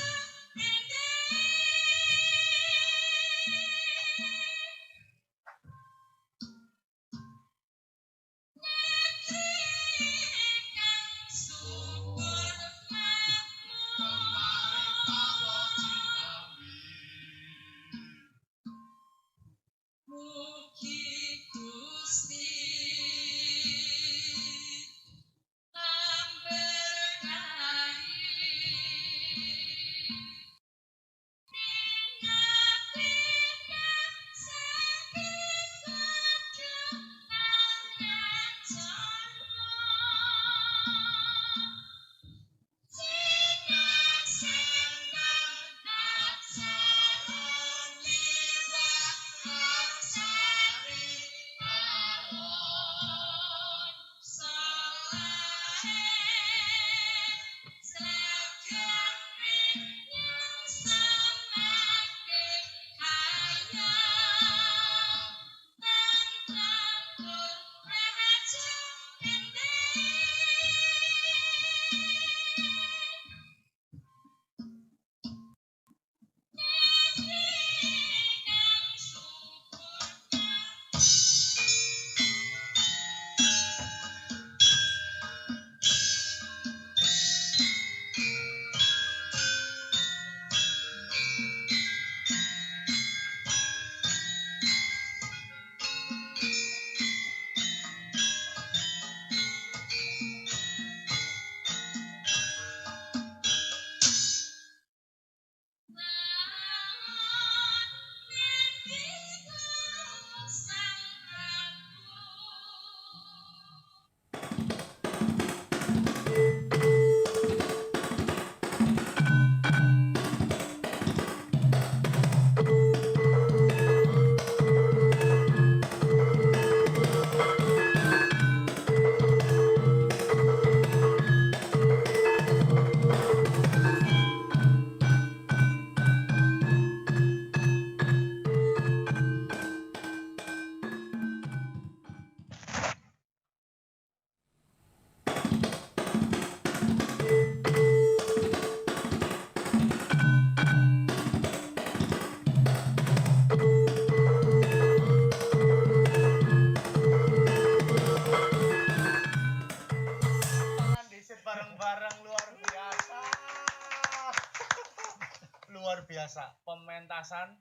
pementasan.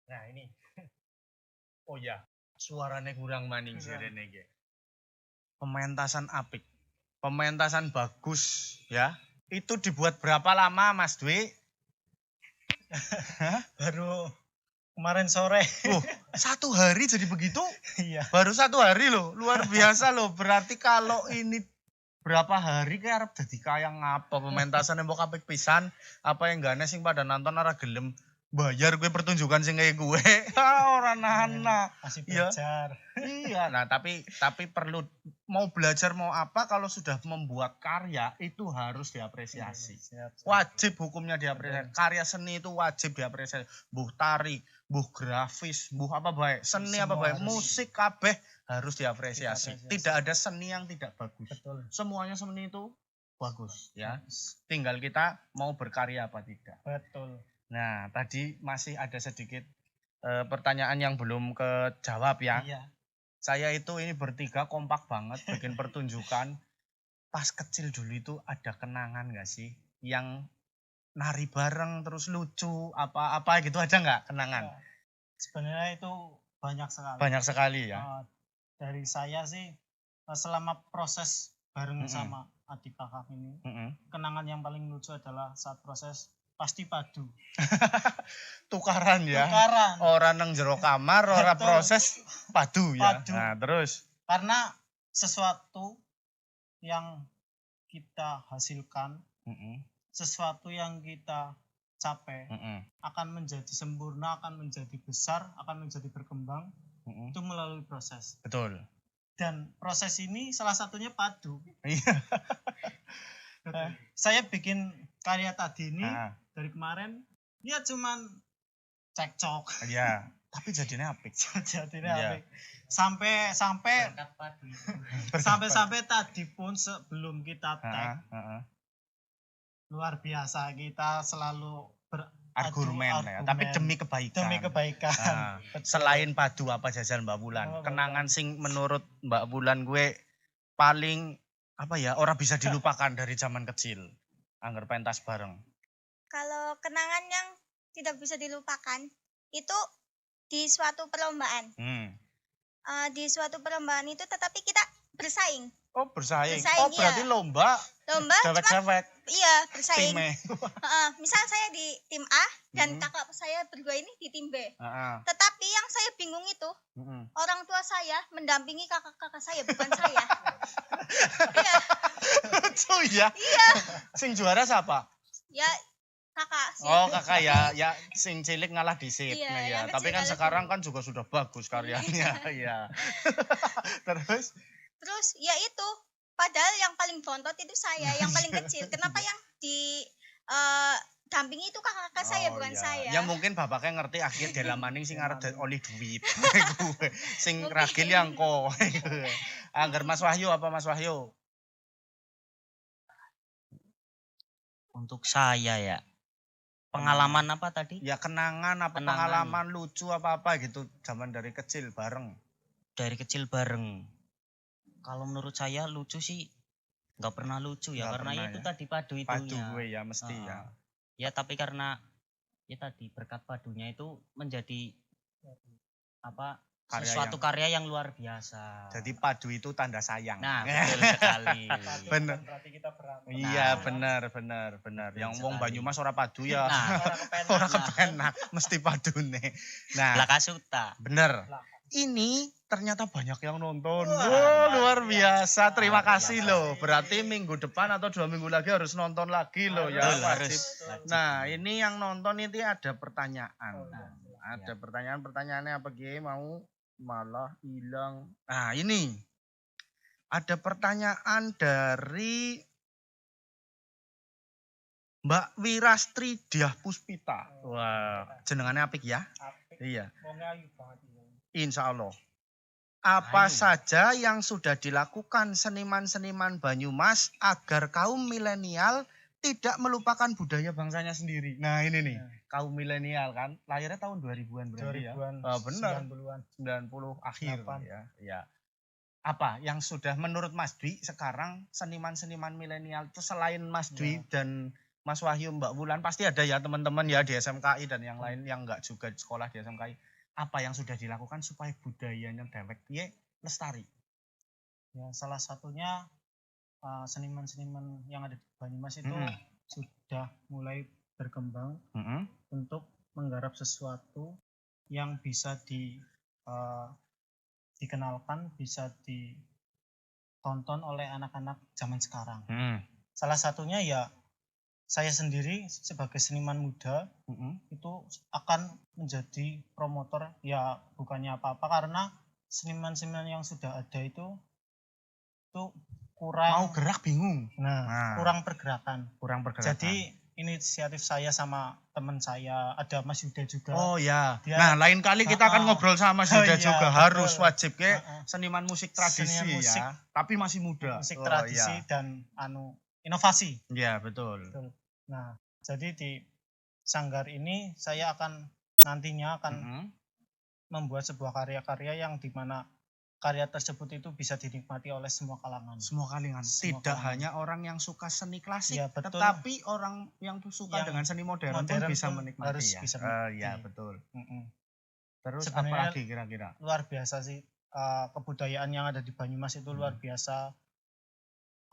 Nah, ini. Oh ya, suaranya kurang maning sih Rene iki. Pementasan apik. Pementasan bagus ya. Itu dibuat berapa lama Mas Dwi?
Baru kemarin sore.
1 hari jadi begitu?
Iya.
Baru 1 hari loh, luar biasa loh. Berarti kalau ini berapa hari kayak arep dadi kaya ngapa pementasan mbok apik pisan, apa yang gane sing pada nonton ora gelem bayar gue pertunjukan sing kayak gue. Ora nahan.
Masih
Iya.
belajar.
Iya, nah tapi perlu mau belajar mau apa kalau sudah membuat karya itu harus diapresiasi.
Siap.
Wajib hukumnya diapresiasi. Karya seni itu wajib diapresiasi. Buh tari, buh grafis, buh apa baik, seni
Semua
apa baik,
harus
musik kabeh harus diapresiasi.
Diapresiasi.
Tidak ada seni yang tidak bagus.
Betul.
Semuanya seni itu bagus ya. Tinggal kita mau berkarya apa tidak.
Betul.
Nah, tadi masih ada sedikit pertanyaan yang belum kejawab ya.
Iya.
Saya itu ini bertiga kompak banget bikin pertunjukan. Pas kecil dulu itu ada kenangan gak sih? Yang nari bareng terus lucu apa gitu ada nggak kenangan?
Sebenarnya itu banyak sekali.
Banyak sekali ya.
Dari saya sih selama proses bareng sama adik kakak ini, kenangan yang paling lucu adalah saat proses pasti padu.
Tukaran ya.
Tukaran.
Orang nang jero kamar, ora
Betul.
proses padu ya.
Padu.
Nah, terus
Karena sesuatu yang kita hasilkan, sesuatu yang kita capai akan menjadi sempurna, akan menjadi besar, akan menjadi berkembang itu melalui proses.
betul.
Dan proses ini salah satunya padu.
Iya.
Saya bikin karya tadi ini
Ah,
dari kemarin ya cuman cekcok.
iya. Tapi jadinya apik.
Jadinya
Iya.
apik. Sampai
Berkat padu itu.
sampai tadi pun sebelum kita tag
Heeh.
luar biasa, kita selalu
Argumen ya, tapi demi kebaikan.
demi kebaikan.
Nah,
Betul.
selain padu apa jajan Mbak Bulan?
Oh,
Kenangan sing menurut Mbak Bulan gue paling apa ya, orang bisa dilupakan dari zaman kecil. Angger pentas bareng.
Kalau kenangan yang tidak bisa dilupakan itu di suatu perlombaan. Di suatu perlombaan itu tetapi kita bersaing.
Oh, bersaing.
Bersaing,
Oh, berarti
iya.
lomba
Lomba cuma
dewek-dewek
iya bersaing.
time.
Misal saya di tim A dan kakak saya berdua ini di tim B.
Heeh.
Tetapi yang saya bingung itu orang tua saya mendampingi kakak-kakak saya bukan saya. Iya,
Oh iya.
iya.
Sing juara siapa?
Ya kakak sih.
Oh, kakak ya. Ya sing cilik ngalah dhisik.
Iya,
Nah, ya.
yang
Tapi
kecil
kan
kalah
sekarang kan juga sudah bagus karyanya. Iya.
Terus ya itu padahal yang paling bontot itu saya, yang paling kecil. Kenapa yang di dampingi itu kakak-kakak saya bukan
iya.
saya.
Ya mungkin bapaknya ngerti akhir dalam maning sing arep oleh duit. Sing
Mungkin.
ragil yang ko. Angger Mas Wahyu apa Mas Wahyu?
Untuk saya ya. Pengalaman apa tadi?
Ya kenangan apa
Kenangan.
pengalaman lucu apa gitu zaman dari kecil bareng.
Dari kecil bareng. Kalau menurut saya lucu sih nggak pernah lucu ya,
Nggak
karena
pernah
itu
ya.
tadi padu itunya.
Padu gue ya mesti ya.
Ya tapi karena ya tadi berkat padunya itu menjadi apa
Karya
sesuatu karya yang luar biasa.
Jadi padu itu tanda sayang.
Nah, betul sekali.
Bener.
Berarti kita berantem.
Iya
Nah.
benar.
Betul
Yang wong
sekali.
Banyumas ora padu ya.
Nah,
Orang kepenak mesti padune. Nah,
Lakasuta.
bener. Ini ternyata banyak yang nonton.
Wah,
Wow, luar biasa. Terima
Luar
kasih
biasa.
loh. Berarti minggu depan atau 2 minggu lagi harus nonton lagi loh ya.
Betul,
Wajib.
harus.
Nah, ini yang nonton ini ada pertanyaan.
iya.
Ada pertanyaan-pertanyaannya apa Gi? Mau malah hilang. Nah, ini. Ada pertanyaan dari Mbak Wirastri Diah Puspita. Wah, jenengannya apik ya?
Apik.
Iya.
Wongnya ayu banget ini.
Insya Allah. Apa
Ayo.
saja yang sudah dilakukan seniman-seniman Banyumas agar kaum milenial tidak melupakan budaya bangsanya sendiri? Nah ini nih, kaum milenial kan, lahirnya tahun 2000-an berarti ya?
2000-an,
Benar,
90-an.
90 akhir
Delapan.
ya. Apa yang sudah menurut Mas Dwi sekarang seniman-seniman milenial itu selain Mas Dwi dan Mas Wahyu, Mbak Wulan, pasti ada ya teman-teman ya di SMKI dan yang lain yang enggak juga sekolah di SMKI. Apa yang sudah dilakukan supaya budayanya dewek piye lestari?
Ya, salah satunya seniman-seniman yang ada di Banyumas itu sudah mulai berkembang untuk menggarap sesuatu yang bisa dikenalkan, bisa ditonton oleh anak-anak zaman sekarang. Salah satunya ya saya sendiri sebagai seniman muda itu akan menjadi promotor, ya bukannya apa-apa karena seniman-seniman yang sudah ada itu kurang
Mau gerak bingung.
kurang pergerakan.
Kurang pergerakan.
Jadi inisiatif saya sama teman saya, ada Mas Yuda juga.
Oh ya. Nah, lain kali kita akan ngobrol sama Mas Yuda juga.
Betul.
Harus wajib ke seniman musik tradisi
Seniman musik,
ya. Tapi masih muda.
Musik tradisi dan inovasi.
Iya, betul.
Nah, jadi di Sanggar ini saya nantinya akan membuat sebuah karya-karya yang dimana karya tersebut itu bisa dinikmati oleh semua kalangan.
Semua kalangan. Tidak hanya orang yang suka seni klasik,
ya, betul.
tetapi orang yang suka dengan seni modern pun bisa menikmati ya.
Bisa
ya, betul. Terus
sebenarnya
apa lagi kira-kira?
Luar biasa sih kebudayaan yang ada di Banyumas itu luar biasa.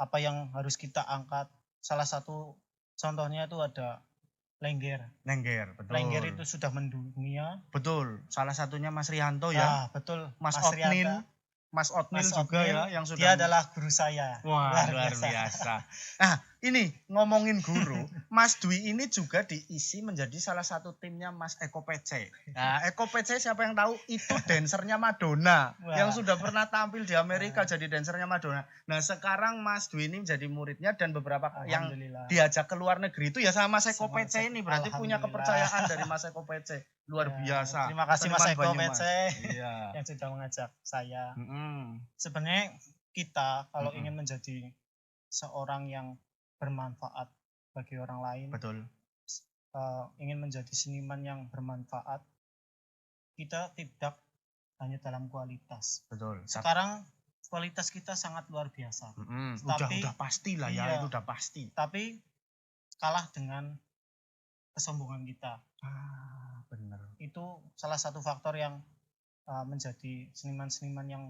Apa yang harus kita angkat? Salah satu contohnya itu ada Lengger.
Betul.
Lengger itu sudah mendunia.
Betul. Salah satunya Mas Rianto ya.
Betul.
Mas Otnil. Mas Otnil juga ya yang sudah.
Dia adalah guru saya.
Wah, luar biasa. Nah, ini ngomongin guru, Mas Dwi ini juga diisi menjadi salah satu timnya Mas Eko PC. Nah, Eko PC siapa yang tahu itu dansernya Madonna. Yang sudah pernah tampil di Amerika jadi dansernya Madonna. Nah, sekarang Mas Dwi ini menjadi muridnya dan beberapa yang diajak ke luar negeri itu ya sama Mas Eko PC ini. Berarti punya kepercayaan dari Mas Eko PC. Luar biasa.
Terima kasih Mas Eko PC
iya.
yang sudah mengajak saya. Sebenarnya kita kalau ingin menjadi seorang yang bermanfaat bagi orang lain,
betul.
Ingin menjadi seniman yang bermanfaat, kita tidak hanya dalam kualitas.
Betul.
Sekarang kualitas kita sangat luar biasa.
Udah pasti lah ya, itu udah pasti.
Tapi kalah dengan kesombongan kita.
Benar.
Itu salah satu faktor yang menjadi seniman-seniman yang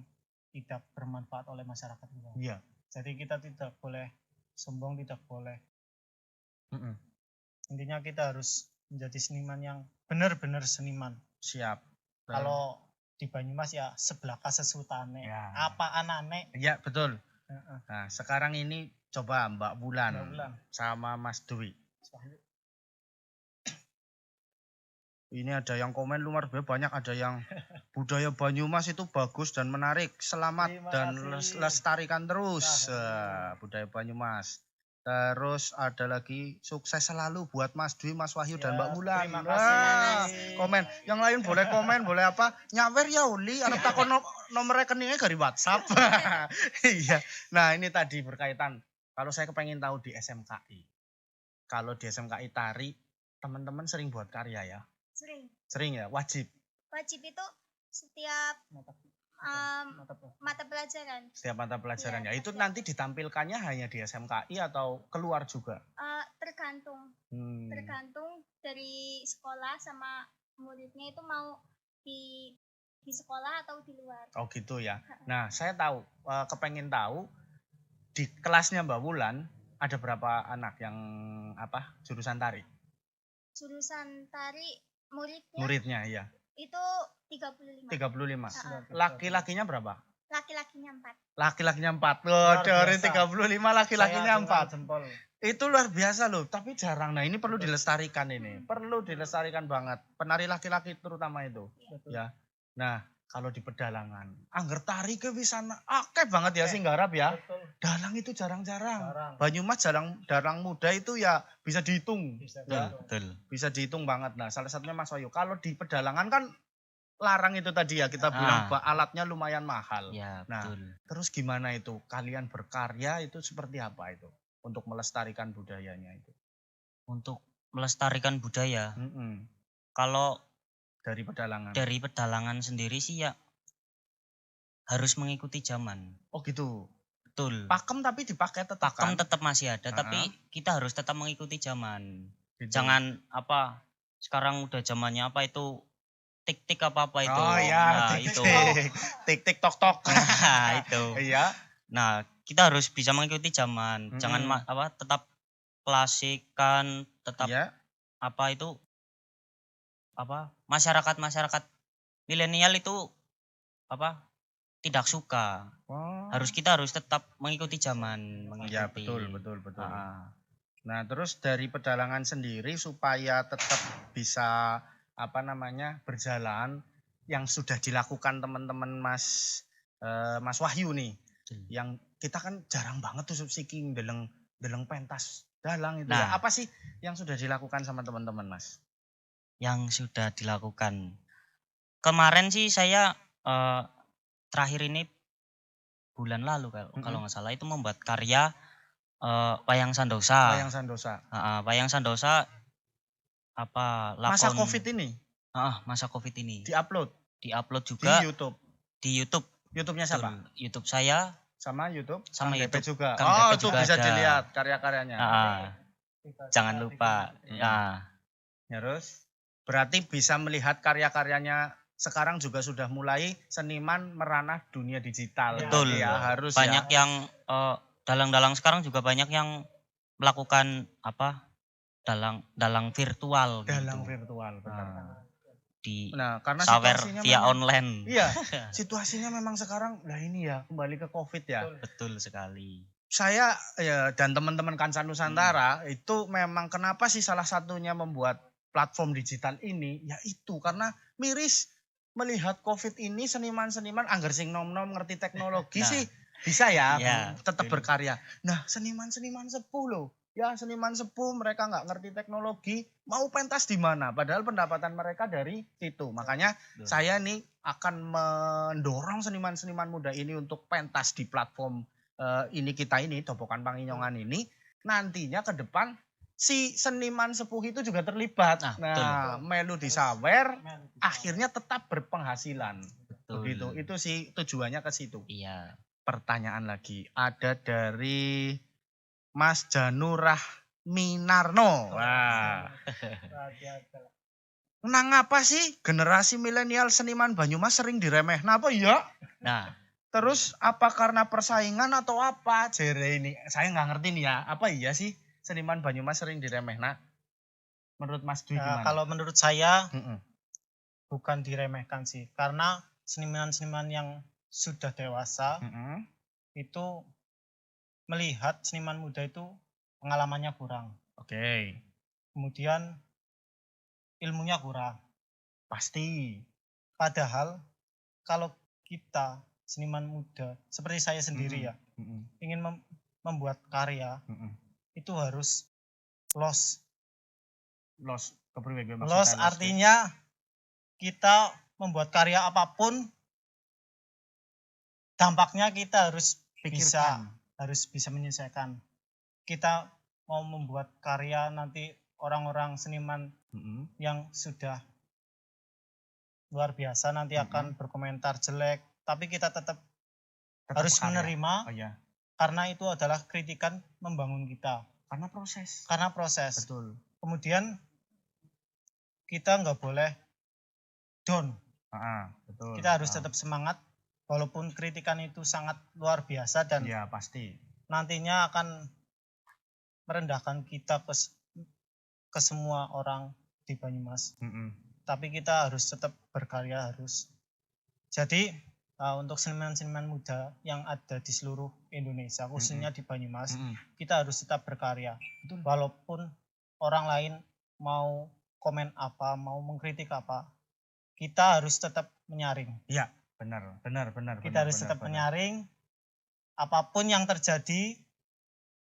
tidak bermanfaat oleh masyarakat juga.
Iya.
Jadi kita tidak boleh sombong, tidak boleh. Intinya kita harus menjadi seniman yang benar-benar seniman.
Siap.
Kalau di Banyumas ya sebelaka sesutane.
Ya.
Apa anane?
Iya, betul. Nah, sekarang ini coba Mbak Wulan sama Mas Dwi. Ini ada yang komen luar biasa banyak, ada yang budaya Banyumas itu bagus dan menarik. Selamat dan lestarikan terus budaya Banyumas. Terus ada lagi sukses selalu buat Mas Dwi, Mas Wahyu dan Mbak Wulan.
Terima kasih.
Komen. Yang lain boleh komen, boleh apa? Nyawer ya Uli, arep takon nomor rekeningnya dari WhatsApp. Iya. Nah, ini tadi berkaitan. Kalau saya kepengen tahu di SMKI. Kalau di SMKI tari, teman-teman sering buat karya ya? Sering ya, wajib
itu setiap mata pelajaran.
Setiap mata pelajaran ya. Itu nanti ditampilkannya hanya di SMKI atau keluar juga?
Tergantung dari sekolah sama muridnya itu mau di sekolah atau di luar.
Oh gitu ya. Nah, saya tahu, kepengen tahu di kelasnya Mbak Wulan ada berapa anak yang jurusan tari?
Jurusan tari
Muridnya iya.
Itu 35.
35. Laki-lakinya berapa?
Laki-lakinya 4.
Laki-lakinya 4. Oh, dari 35 laki-lakinya 4. Itu luar biasa loh, tapi jarang. Nah, ini perlu dilestarikan ini. Perlu dilestarikan banget. Penari laki-laki terutama itu. Ya. Nah, kalau di pedalangan, angger tari ke wisana akeh banget ya sing garap ya. Dalang itu jarang-jarang. Banyumas dalang muda itu ya bisa dihitung.
Betul.
Bisa dihitung banget. Nah, salah satunya Mas Wahyu. Kalau di pedalangan kan larang itu tadi ya, kita bilang alatnya lumayan mahal.
Ya,
nah,
betul.
Terus gimana itu? Kalian berkarya itu seperti apa itu? Untuk melestarikan budayanya itu.
Untuk melestarikan budaya. Kalau
dari pedalangan.
Dari pedalangan sendiri sih ya harus mengikuti zaman.
Oh gitu.
Betul.
Pakem tapi dipakai tetap
Pakem
kan?
tetap masih ada,
Ah.
tapi kita harus tetap mengikuti zaman.
Gitu.
Jangan apa sekarang udah zamannya apa itu tik-tik apa-apa itu.
Oh iya,
Nah,
tik
itu.
tik tok tok.
Nah, itu.
Iya.
Nah, kita harus bisa mengikuti zaman. Jangan tetap klasik kan, tetap
Iya.
apa itu masyarakat milenial itu tidak suka.
Oh.
Kita harus tetap mengikuti zaman,
Iya, betul. Nah, terus dari pedalangan sendiri supaya tetap bisa berjalan yang sudah dilakukan teman-teman Mas Wahyu nih. Yang kita kan jarang banget tuh subsiking deleng pentas dalang itu.
Nah.
Apa sih yang sudah dilakukan sama teman-teman Mas?
Yang sudah dilakukan. Kemarin sih saya terakhir ini bulan lalu kalau nggak salah itu membuat karya Wayang Sandosa.
Wayang Sandosa.
Wayang Sandosa lakon
Masa Covid ini?
Masa Covid ini.
Di-upload
juga
di YouTube. YouTube-nya siapa?
YouTube saya
sama YouTube
sama
Kang
YouTube
Depe juga.
Kang Depe
itu
juga
bisa
ada.
dilihat karya-karyanya.
Jangan lupa.
Terus berarti bisa melihat karya-karyanya sekarang juga sudah mulai seniman meranah dunia digital.
Betul.
Ya, harus
banyak
ya.
yang dalang-dalang sekarang juga banyak yang melakukan dalang virtual.
Dalang
gitu.
virtual, benar.
Karena
sawer
via
memang,
online.
Iya, situasinya memang sekarang ini ya kembali ke Covid ya.
Betul sekali.
Saya dan teman-teman Kansa Nusantara itu memang kenapa sih salah satunya membuat platform digital ini yaitu karena miris melihat Covid ini seniman-seniman anggar sing nom-nom ngerti teknologi sih bisa ya tetap berkarya. Nah, seniman-seniman sepuh loh. Ya, seniman sepuh mereka nggak ngerti teknologi, mau pentas di mana? Padahal pendapatan mereka dari situ. Makanya saya nih akan mendorong seniman-seniman muda ini untuk pentas di platform kita ini, Dopokan Panginyongan ini. Nantinya ke depan si seniman sepuh itu juga terlibat. Melu disawer, akhirnya tetap berpenghasilan. Begitu. Itu sih tujuannya ke situ.
Iya.
Pertanyaan lagi, ada dari Mas Janurah Minarno. Wah. Nang apa sih generasi milenial seniman Banyumas sering diremeh? Napa ya?
Nah,
terus apa karena persaingan atau apa? Jere ini saya nggak ngerti nih ya. Apa iya sih seniman Banyumas sering diremeh? Nah, menurut Mas Dwi gimana?
Kalau menurut saya bukan diremehkan sih, karena seniman-seniman yang sudah dewasa itu melihat seniman muda itu pengalamannya kurang.
Oke.
Kemudian ilmunya kurang.
Pasti.
Padahal kalau kita seniman muda seperti saya sendiri ingin membuat karya itu harus los artinya kita membuat karya apapun dampaknya kita harus bisa menyelesaikan. Kita mau membuat karya nanti orang-orang seniman yang sudah luar biasa nanti akan berkomentar jelek, tapi kita tetap harus menerima karena itu adalah kritikan membangun kita.
Karena proses.
Betul. Kemudian kita nggak boleh down.
Betul.
Kita harus tetap semangat walaupun kritikan itu sangat luar biasa dan
pasti
nantinya akan merendahkan kita ke semua orang di Banyumas. Tapi kita harus tetap berkarya harus. Jadi untuk seniman-seniman muda yang ada di seluruh Indonesia, khususnya di Banyumas, kita harus tetap berkarya. Walaupun orang lain mau komen apa, mau mengkritik apa, kita harus tetap menyaring.
Iya, benar.
Kita harus tetap menyaring. Apapun yang terjadi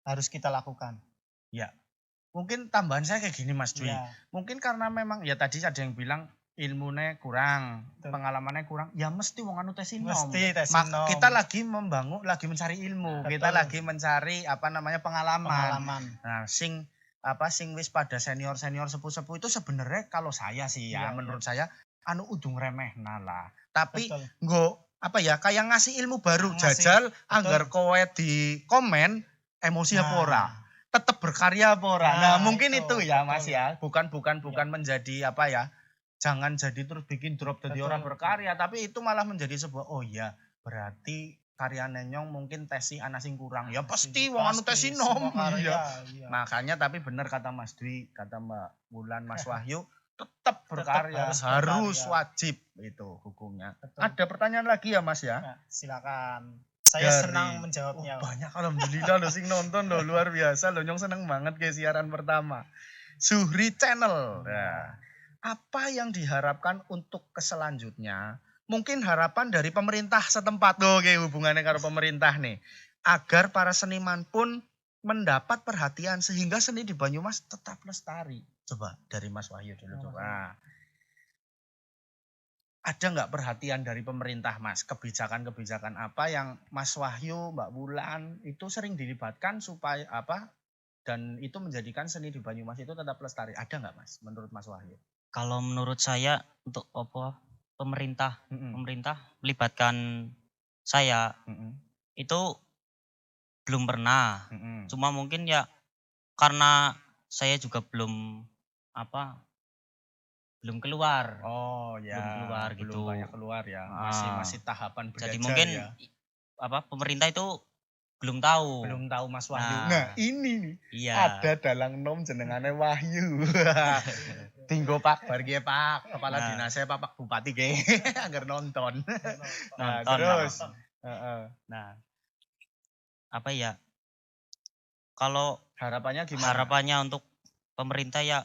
harus kita lakukan.
Ya. Mungkin tambahan saya kayak gini Mas Dwi. Mungkin karena memang ya tadi ada yang bilang ilmunya kurang, pengalamannya kurang. Ya mesti wong anu tes inom. Kita lagi mencari ilmu.
Betul.
Kita lagi mencari pengalaman. Nah, sing wis pada senior sepuh-sepuh itu sebenarnya kalau saya sih menurut saya udung remehna lah. Tapi nggo apa ya, kayak ngasih ilmu baru,
Ngasih,
jajal
betul.
anggar kowe di komen emosi apa ora. Tetap berkarya apa ora. Nah,
Nah,
mungkin
itu,
itu ya
betul.
Mas ya. Bukan menjadi apa ya? Jangan jadi terus bikin drop jadi
Betul.
orang berkarya, tapi itu malah menjadi sebuah oh ya, berarti karya Nenyong mungkin tesi ana sing kurang. Ya pasti wong anu tesi nom.
semua karya,
Iya.
iya.
Makanya tapi benar kata Mas Dwi, kata Mbak Wulan, Mas Wahyu, tetap berkarya,
harus
harus
berkarya.
wajib itu hukumnya.
Betul.
Ada pertanyaan lagi ya Mas ya?
Nah, silakan. Saya
Dari-
senang menjawabnya.
Oh, banyak alhamdulillah loh sing nonton loh, luar biasa loh, Nyong seneng banget ke siaran pertama. Suhri Channel. Ya. Apa yang diharapkan untuk keselanjutnya? Mungkin harapan dari pemerintah setempat loh, kayak hubungannya karo pemerintah nih, agar para seniman pun mendapat perhatian sehingga seni di Banyumas tetap lestari. Coba dari Mas Wahyu dulu coba. Ada nggak perhatian dari pemerintah Mas? Kebijakan-kebijakan apa yang Mas Wahyu, Mbak Wulan itu sering dilibatkan supaya apa? Dan itu menjadikan seni di Banyumas itu tetap lestari. Ada nggak Mas menurut Mas Wahyu?
Kalau menurut saya untuk apa pemerintah melibatkan saya itu belum pernah. Cuma mungkin ya karena saya juga belum keluar.
Oh ya,
Belum keluar
belum
gitu.
banyak keluar ya.
Ah.
Masih tahapan belajar
Jadi mungkin
ya.
pemerintah itu belum tahu.
Belum tahu Mas Wahyu.
Nah.
Nah, ini nih.
Iya.
Ada dalang nom jenengane Wahyu. Tinggo Pak Barge Pak, kepala
Nah.
dinasnya Pak Bupati ge agar nonton. Nah,
Nonton
terus.
lah.
Heeh.
Nah, apa ya? Kalau
Harapannya gimana?
harapannya untuk pemerintah ya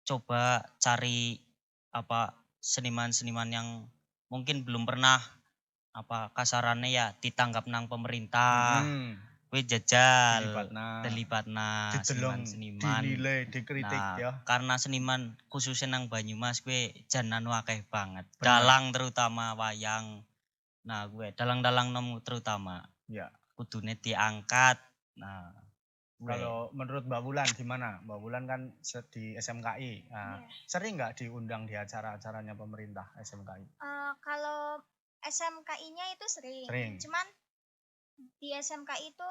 coba cari seniman-seniman yang mungkin belum pernah kasarannya ya ditanggap nang pemerintah. Kuwi jajal dilibatna
Dideleng,
seniman-seniman.
dinilai, dikritik
Nah,
ya.
karena seniman khususnya nang Banyumas gue janan akeh banget.
Bener.
Dalang terutama wayang. Nah, gue dalang-dalang nom terutama.
Ya.
Kudune diangkat. Nah, gue.
Kalau menurut Mbak Wulan gimana? Mbak Wulan kan di SMKI. Nah, sering nggak diundang di acara-acaranya pemerintah SMKI?
Kalau SMKI-nya itu sering. Cuman di SMKI itu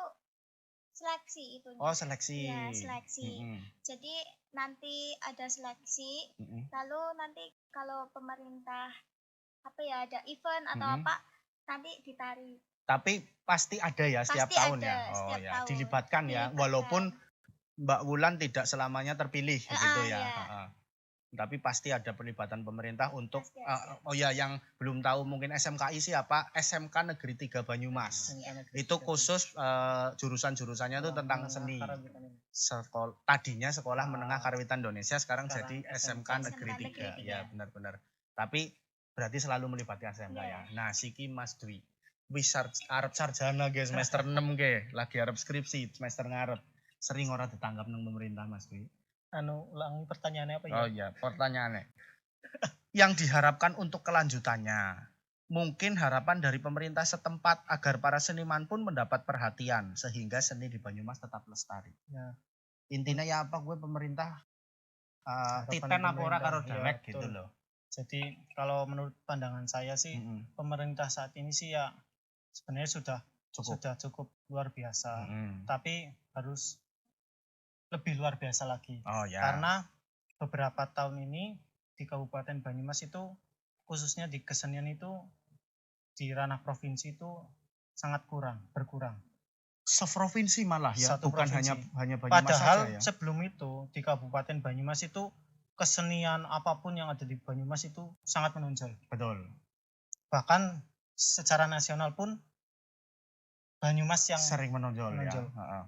seleksi itu.
Oh, seleksi.
Iya, seleksi. Jadi nanti ada seleksi. Lalu nanti kalau pemerintah ada event atau apa, nanti ditarik.
Tapi pasti ada ya setiap
Pasti
tahun
ada,
ya. Oh
setiap
ya,
tahun.
dilibatkan ya. Walaupun Mbak Wulan tidak selamanya terpilih begitu ya.
Iya.
Tapi pasti ada pelibatan pemerintah untuk
Pasti ada.
oh ya, yang belum tahu mungkin SMKI siapa? SMK Negeri 3 Banyumas. Itu khusus jurusan-jurusannya itu tentang seni. Tadinya Sekolah Menengah Karawitan Indonesia, sekarang jadi SMK Negeri 3. Ya, benar-benar. Tapi berarti selalu melibatkan SMK ya. Nah, siki Mas Dwi. Wis arep sarjana ge semester 6 ge, lagi arep skripsi semester ngarep. Sering ora ditanggap nang pemerintah Mas Dwi.
Ulangi pertanyaannya apa ya?
Oh iya, pertanyaannya. Yang diharapkan untuk kelanjutannya. Mungkin harapan dari pemerintah setempat agar para seniman pun mendapat perhatian sehingga seni di Banyumas tetap lestari.
Ya.
Intinya ya apa gue pemerintah titen apa ora karo dewek gitu loh.
Jadi kalau menurut pandangan saya sih pemerintah saat ini sih ya sebenarnya sudah cukup luar biasa. Tapi harus lebih luar biasa lagi.
Oh ya.
Karena beberapa tahun ini di Kabupaten Banyumas itu khususnya di kesenian itu di ranah provinsi itu sangat berkurang.
Seprovinsi malah ya,
Satu
bukan
provinsi.
hanya Banyumas
Padahal
saja ya.
sebelum itu di Kabupaten Banyumas itu kesenian apapun yang ada di Banyumas itu sangat menonjol.
Betul.
Bahkan secara nasional pun Banyumas yang
sering menonjol. Ya. Betul.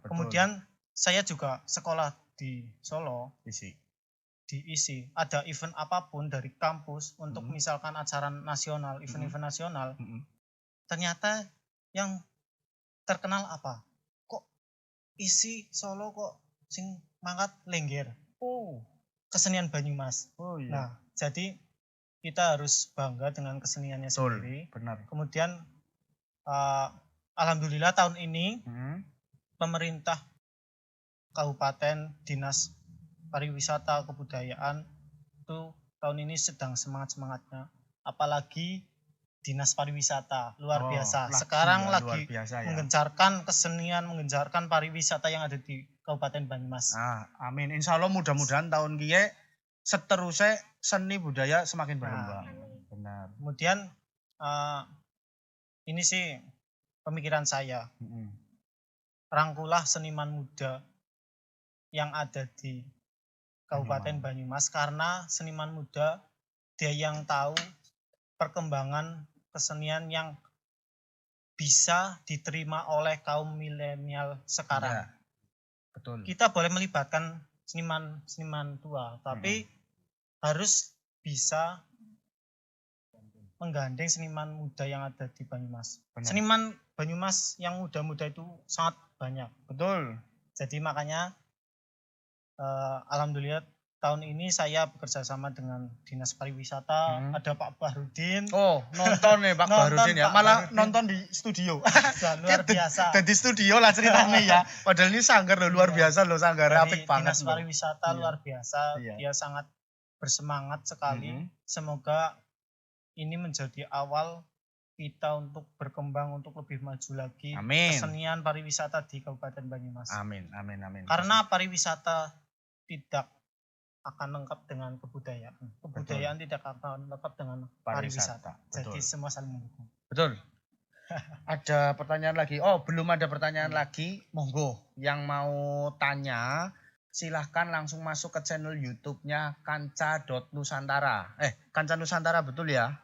Kemudian saya juga sekolah di Solo, diisi ada event apapun dari kampus untuk misalkan acara nasional, event-event nasional. Ternyata yang terkenal apa? Kok isi Solo kok sing mangkat Lengger. Kesenian Banyumas.
Oh iya.
Nah, jadi kita harus bangga dengan keseniannya sendiri.
Benar.
Kemudian alhamdulillah tahun ini pemerintah Kabupaten Dinas Pariwisata Kebudayaan itu tahun ini sedang semangat-semangatnya. Apalagi Dinas Pariwisata luar
Oh,
biasa.
lagi
Sekarang
ya, luar
lagi
biasa ya.
menggencarkan kesenian, menggencarkan pariwisata yang ada di Kabupaten Banyumas.
Amin. Insya Allah mudah-mudahan tahun kiye seterusnya seni budaya semakin berkembang. Benar.
Kemudian ini sih pemikiran saya. Rangkulah seniman muda yang ada di Kabupaten Banyumas karena seniman muda dia yang tahu perkembangan kesenian yang bisa diterima oleh kaum milenial sekarang.
Ya, betul.
Kita boleh melibatkan seniman tua, tapi harus bisa menggandeng seniman muda yang ada di Banyumas.
Benar.
Seniman Banyumas yang muda-muda itu sangat banyak.
Betul.
Jadi makanya alhamdulillah tahun ini saya bekerja sama dengan Dinas Pariwisata, ada Pak Bahrudin.
Oh, nonton nih Pak Bahrudin ya.
Pak
Malah
Bahrudin.
nonton di studio.
Luar biasa.
Di studio lah ceritanya ya. Padahal ini sanggar loh, luar biasa loh sanggar.
Dari
Apik banget
Dinas
loh.
Pariwisata
Iya.
luar biasa.
Iya.
Dia sangat bersemangat sekali. Semoga ini menjadi awal kita untuk berkembang, untuk lebih maju lagi.
Amin.
Kesenian pariwisata di Kabupaten Banyumas.
Amin.
Karena pariwisata tidak akan lengkap dengan kebudayaan. Kebudayaan tidak akan lengkap dengan pariwisata. Jadi semua saling mendukung.
Betul. Ada pertanyaan lagi. Oh, belum ada pertanyaan lagi. Monggo yang mau tanya silahkan langsung masuk ke channel YouTube-nya Kanca.Nusantara. Kanca Nusantara betul ya?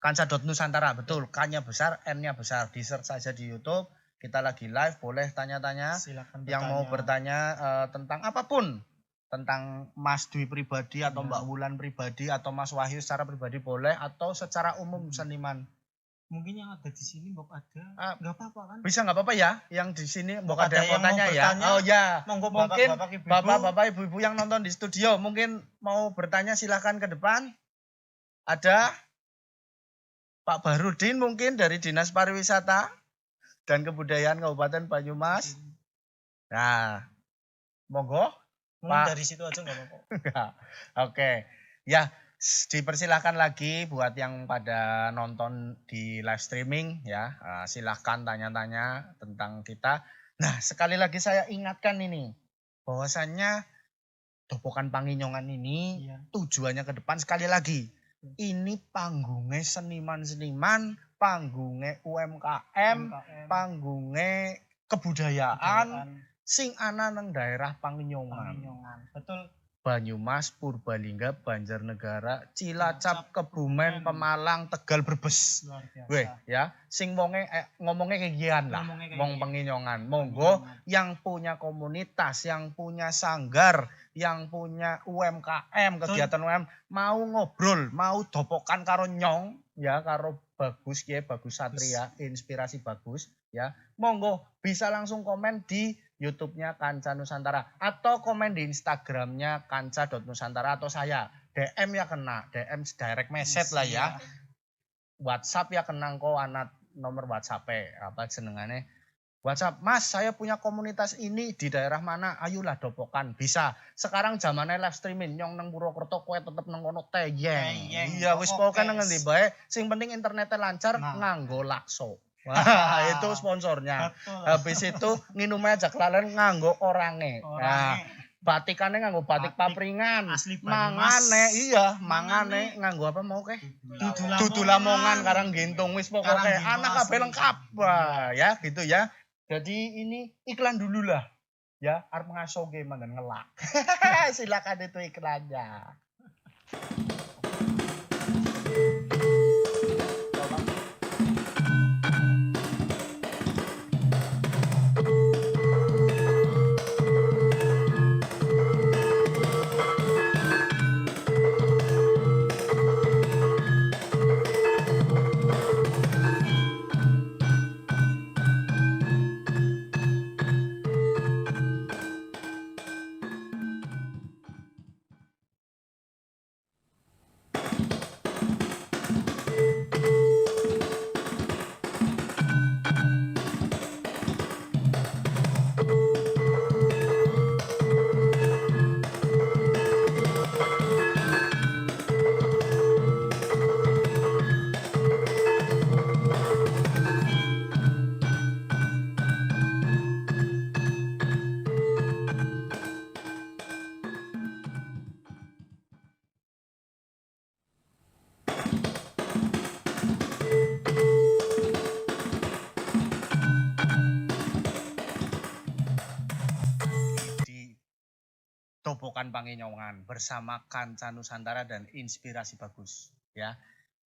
Kanca.Nusantara betul. K-nya besar, N-nya besar. Di search saja di YouTube. Kita lagi live, boleh tanya-tanya.
Silakan
Yang mau bertanya tentang apapun. Tentang Mas Dwi pribadi atau Mbak Wulan pribadi atau Mas Wahyu secara pribadi boleh. Atau secara umum seniman.
Mungkin yang ada di sini Mbok ada. Nggak apa-apa kan?
Bisa nggak apa-apa ya? Yang di sini Mbok ada yang mau
mau
tanya ya?
bertanya,
Oh ya.
Monggo
Mungkin
bapak-bapak, ibu-ibu.
bapak-bapak ibu-ibu yang nonton di studio mungkin mau bertanya silahkan ke depan. Ada Pak Bahrudin mungkin dari Dinas Pariwisata dan Kebudayaan Kabupaten Banyumas. Nah, monggo.
Mungkin
Pak.
dari situ aja nggak apa-apa.
Oke. Ya, dipersilahkan lagi buat yang pada nonton di live streaming ya. Silahkan tanya-tanya tentang kita. Nah, sekali lagi saya ingatkan ini. Bahwasannya Dopokan Panginyongan ini tujuannya ke depan sekali lagi. Ini panggungnya seniman-seniman, panggungnya UMKM, panggungnya kebudayaan, sing ana nang daerah Panginyongan.
Betul.
Banyumas, Purbalingga, Banjarnegara, Cilacap, Kebumen, Pemalang, Tegal, Brebes.
Luar biasa.
Weh, ya, sing ngomongnya kayak gian lah,
Ngomongnya kayak
wong
gian.
Panginyongan. Monggo yang punya komunitas, yang punya sanggar, yang punya UMKM, kegiatan UMKM, mau ngobrol, mau dopokan karo nyong, ya, karo Bagus ya, Bagus Satria, inspirasi bagus, ya. Monggo bisa langsung komen di YouTube-nya Kanca Nusantara atau komen di Instagram-nya Kanca.Nusantara atau saya DM ya kena, DM direct message lah ya. WhatsApp ya kena kok anak nomor WhatsApp-nya apa jenengane. WhatsApp, Mas saya punya komunitas ini di daerah mana, ayolah dopokan, bisa. Sekarang zamannya live streaming, nyong nang Purwokerto kowe tetep nang kono teyeng. Iya wis pokoke nang ngendi bae, sing penting internetnya lancar nganggo lakso. Wah, itu sponsornya.
Betul.
Habis itu nginumnya aja kelalen nganggo orange. Nah, batikannya nganggo batik papringan.
Asli Banyumas.
Mangane nganggo apa mau ke?
Dudu
Dudu Lamongan karang gintung wis pokoke anak kabeh lengkap. Wah, ya gitu ya. Jadi ini iklan dulu lah. Ya, arep ngaso ge manggan ngelak. Silakan itu iklannya. Topokan Panginyongan bersama Kanca Nusantara dan Inspirasi Bagus ya.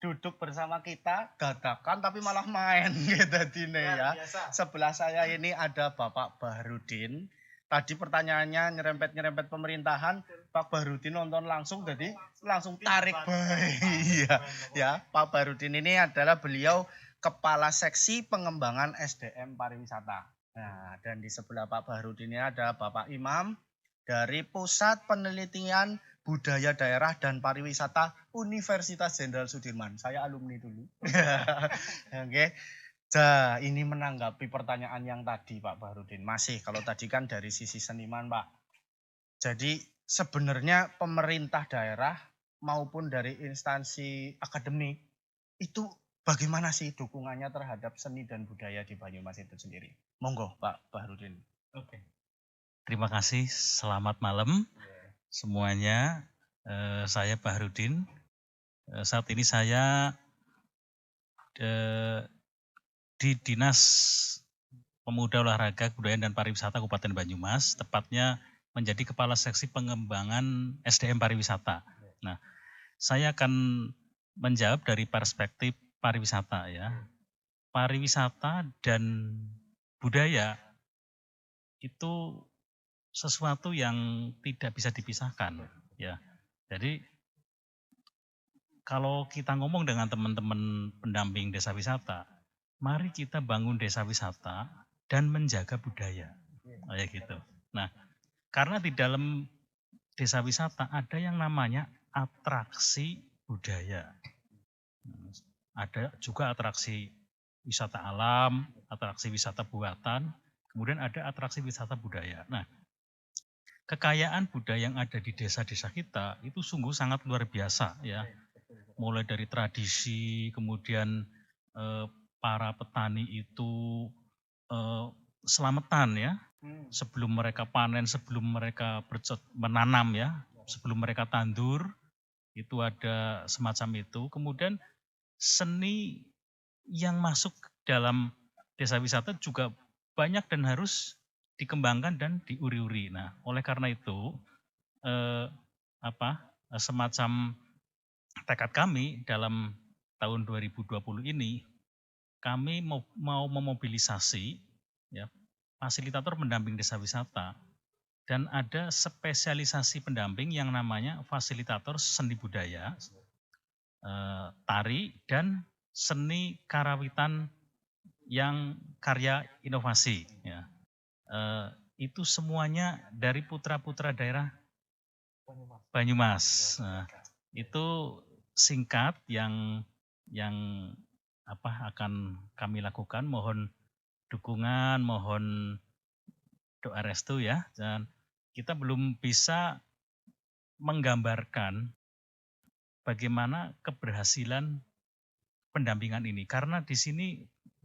Duduk bersama kita dadakan tapi malah main gitu dine ya. Sebelah saya ini ada Bapak Bahrudin. Tadi pertanyaannya nyerempet-nyerempet pemerintahan, Pak Bahrudin nonton langsung jadi langsung tarik bae. Iya ya, Pak Bahrudin ini adalah beliau Kepala Seksi Pengembangan SDM Pariwisata. Nah, dan di sebelah Pak Bahrudin ini ada Bapak Imam dari Pusat Penelitian Budaya Daerah dan Pariwisata Universitas Jenderal Sudirman. Saya alumni dulu. Oke. Nah, ini menanggapi pertanyaan yang tadi Pak Bahrudin. Masih kalau tadi kan dari sisi seniman, Pak. Jadi sebenarnya pemerintah daerah maupun dari instansi akademik itu bagaimana sih dukungannya terhadap seni dan budaya di Banyumas itu sendiri? Monggo Pak Bahrudin.
Oke. Terima kasih, selamat malam semuanya. Saya Bahrudin. Saat ini saya di Dinas Pemuda Olahraga Kebudayaan dan Pariwisata Kabupaten Banyumas, tepatnya menjadi Kepala Seksi Pengembangan SDM Pariwisata. Nah, saya akan menjawab dari perspektif pariwisata ya. Pariwisata dan budaya itu sesuatu yang tidak bisa dipisahkan ya. Jadi kalau kita ngomong dengan teman-teman pendamping desa wisata, mari kita bangun desa wisata dan menjaga budaya. Kayak gitu. Nah, karena di dalam desa wisata ada yang namanya atraksi budaya. Ada juga atraksi wisata alam, atraksi wisata buatan, kemudian ada atraksi wisata budaya. Nah, kekayaan budaya yang ada di desa-desa kita itu sungguh sangat luar biasa ya. Mulai dari tradisi, kemudian para petani itu selamatan ya. Sebelum mereka panen, sebelum mereka menanam ya, sebelum mereka tandur, itu ada semacam itu. Kemudian seni yang masuk dalam desa wisata juga banyak dan harus dikembangkan dan diuri-uri. Nah, oleh karena itu semacam tekad kami dalam tahun 2020 ini, kami mau memobilisasi ya, fasilitator pendamping desa wisata dan ada spesialisasi pendamping yang namanya fasilitator seni budaya, tari dan seni karawitan yang karya inovasi ya. Itu semuanya dari putra-putra daerah Banyumas. Nah, itu singkat yang akan kami lakukan. Mohon dukungan, mohon doa restu ya. Dan kita belum bisa menggambarkan bagaimana keberhasilan pendampingan ini karena di sini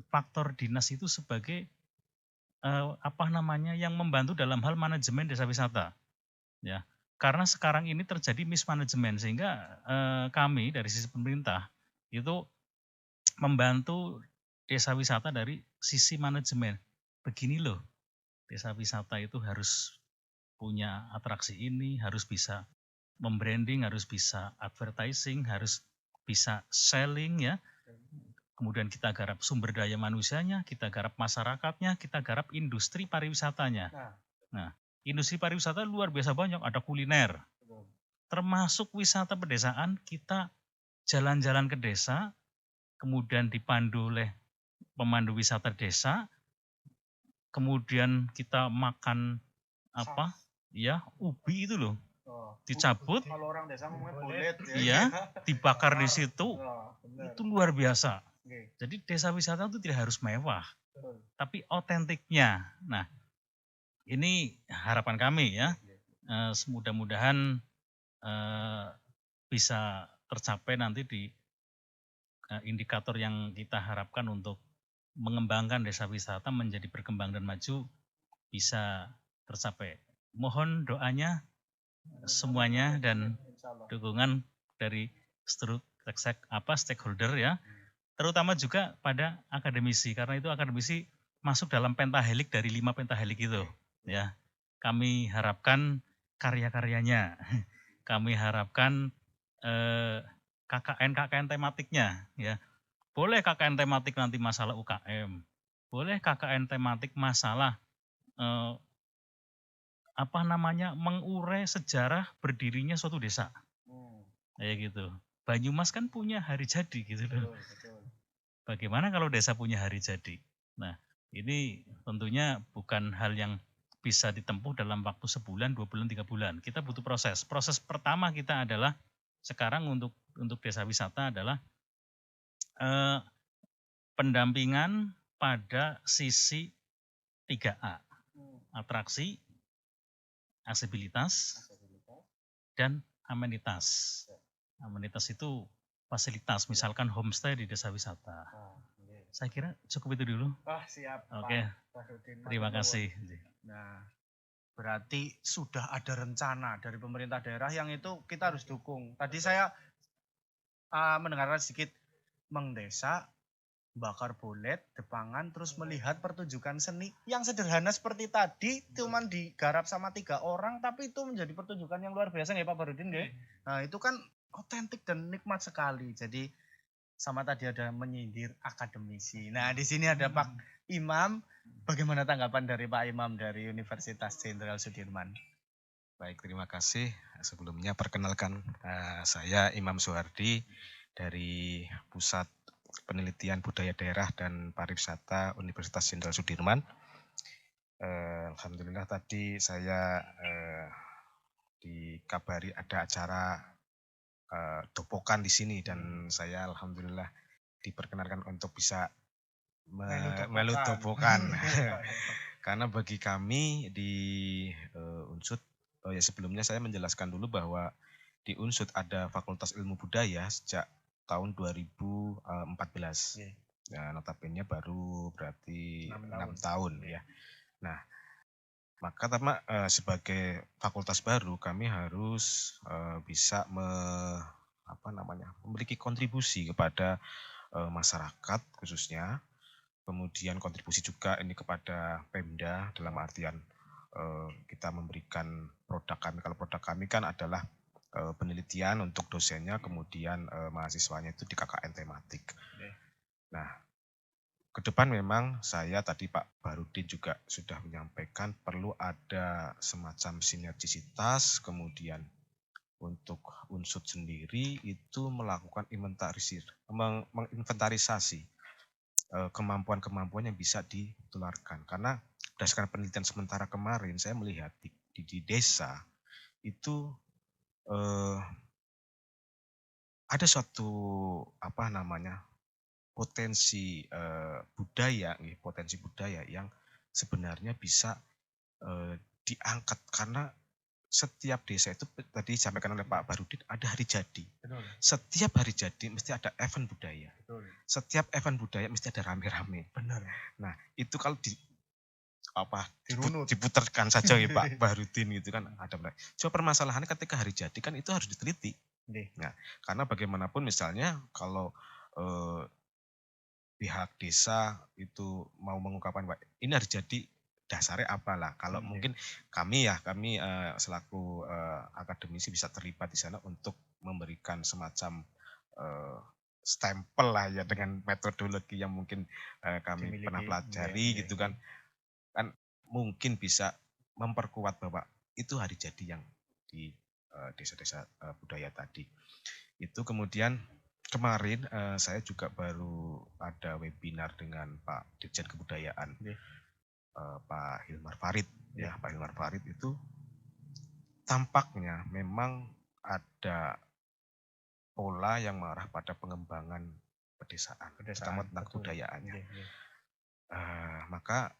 faktor dinas itu sebagai yang membantu dalam hal manajemen desa wisata ya. Karena sekarang ini terjadi mismanagement sehingga kami dari sisi pemerintah itu membantu desa wisata dari sisi manajemen. Begini loh, desa wisata itu harus punya atraksi ini, harus bisa membranding, harus bisa advertising, harus bisa selling ya. Kemudian kita garap sumber daya manusianya, kita garap masyarakatnya, kita garap industri pariwisatanya. Nah, industri pariwisata luar biasa banyak, ada kuliner. Termasuk wisata pedesaan, kita jalan-jalan ke desa, kemudian dipandu oleh pemandu wisata desa, kemudian kita makan ubi itu loh. Dicabut,
Kalau orang desa ngomongnya kulit
iya, dibakar di situ, itu luar biasa. Jadi desa wisata itu tidak harus mewah, tapi otentiknya. Nah, ini harapan kami ya, mudah-mudahan bisa tercapai nanti di indikator yang kita harapkan untuk mengembangkan desa wisata menjadi berkembang dan maju bisa tercapai. Mohon doanya semuanya dan dukungan dari stakeholder ya, terutama juga pada akademisi karena itu akademisi masuk dalam pentahelik dari 5 pentahelik itu ya. Kami harapkan karya-karyanya. Kami harapkan KKN tematiknya ya. Boleh KKN tematik nanti masalah UKM. Boleh KKN tematik masalah mengurai sejarah berdirinya suatu desa. Kayak gitu. Banyumas kan punya hari jadi gitu loh. Bagaimana kalau desa punya hari jadi? Nah, ini tentunya bukan hal yang bisa ditempuh dalam waktu sebulan, 2 bulan, 3 bulan. Kita butuh proses. Proses pertama kita adalah sekarang untuk desa wisata adalah pendampingan pada sisi 3A. Atraksi, aksesibilitas, dan amenitas. Amenitas itu fasilitas, misalkan homestay di desa wisata. Saya kira cukup itu dulu.
Siap.
Oke, terima kasih.
Nah, berarti sudah ada rencana dari pemerintah daerah yang itu kita harus dukung. Tadi saya mendengarkan sedikit mengdesa, bakar bolet, depangan, terus melihat pertunjukan seni yang sederhana seperti tadi, cuman digarap sama 3 orang, tapi itu menjadi pertunjukan yang luar biasa nggak Pak Barudin nggih? Nah itu kan otentik dan nikmat sekali. Jadi sama tadi ada menyindir akademisi. Nah di sini ada Pak Imam. Bagaimana tanggapan dari Pak Imam dari Universitas Jenderal Sudirman?
Baik, terima kasih. Sebelumnya perkenalkan saya Imam Soehardi dari Pusat Penelitian Budaya Daerah dan Pariwisata Universitas Jenderal Sudirman. Alhamdulillah tadi saya dikabari ada acara dopokan di sini dan saya alhamdulillah diperkenalkan untuk bisa melu dopokan. Karena bagi kami di Unsud, ya sebelumnya saya menjelaskan dulu bahwa di Unsud ada Fakultas Ilmu Budaya sejak tahun 2014. Ya, notabene baru berarti 6 tahun ya. Nah, maka sebagai fakultas baru kami harus bisa memiliki kontribusi kepada masyarakat khususnya. Kemudian kontribusi juga ini kepada Pemda dalam artian kita memberikan produk kami. Kalau produk kami kan adalah penelitian untuk dosennya, kemudian mahasiswanya itu di KKN tematik. Nah, ke depan memang saya tadi Pak Barudin juga sudah menyampaikan perlu ada semacam sinergisitas, kemudian untuk Unsud sendiri itu melakukan menginventarisasi kemampuan-kemampuan yang bisa ditularkan. Karena berdasarkan penelitian sementara kemarin saya melihat di desa itu ada suatu potensi budaya yang sebenarnya bisa diangkat karena setiap desa itu tadi disampaikan oleh Pak Barudin ada hari jadi.
Betul.
Setiap hari jadi mesti ada event budaya.
Betul.
Setiap event budaya mesti ada rame-rame.
Benar.
Nah itu kalau diputarkan saja ya Pak Barudin gitu kan ada. Cuma permasalahannya ketika hari jadi kan itu harus diteliti. Nah karena bagaimanapun misalnya kalau pihak desa itu mau mengungkapkan Pak ini harus jadi dasarnya apalah. Kalau mungkin kami selaku akademisi bisa terlibat di sana untuk memberikan semacam stempel lah ya dengan metodologi yang mungkin kami pernah pelajari gitu kan. Kan mungkin bisa memperkuat bahwa itu hari jadi yang di desa-desa budaya tadi. Itu kemudian kemarin saya juga baru ada webinar dengan Pak Dirjen Kebudayaan. Pak Hilmar Farid ya Pak Hilmar Farid itu tampaknya memang ada pola yang mengarah pada pengembangan pedesaan terutama tentang kebudayaannya. Maka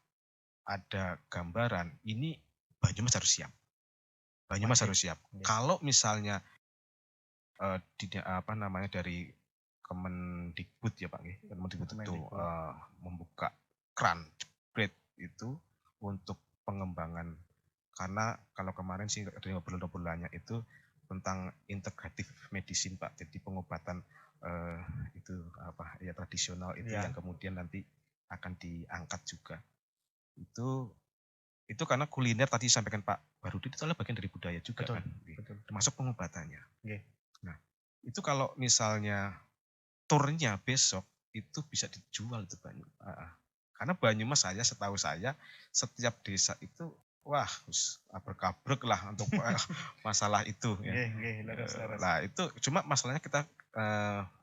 ada gambaran ini Banyumas harus siap. Kalau misalnya dari Kemendikbud ya Pak Kemendikbud itu membuka keran jebret itu untuk pengembangan karena kalau kemarin sih dari obrolan-obrolannya itu tentang integratif medicine Pak, jadi pengobatan tradisional itu yang kemudian nanti akan diangkat juga itu Itu karena kuliner tadi disampaikan Pak Barudin itu adalah bagian dari budaya juga
Betul,
kan,
betul.
termasuk pengobatannya.
Nggih.
Nah, itu kalau misalnya turnya besok itu bisa dijual itu karena Banyumas setahu saya setiap desa itu wah abrek-abrek lah untuk masalah itu ya.
Nggih, leres.
Nah itu cuma masalahnya kita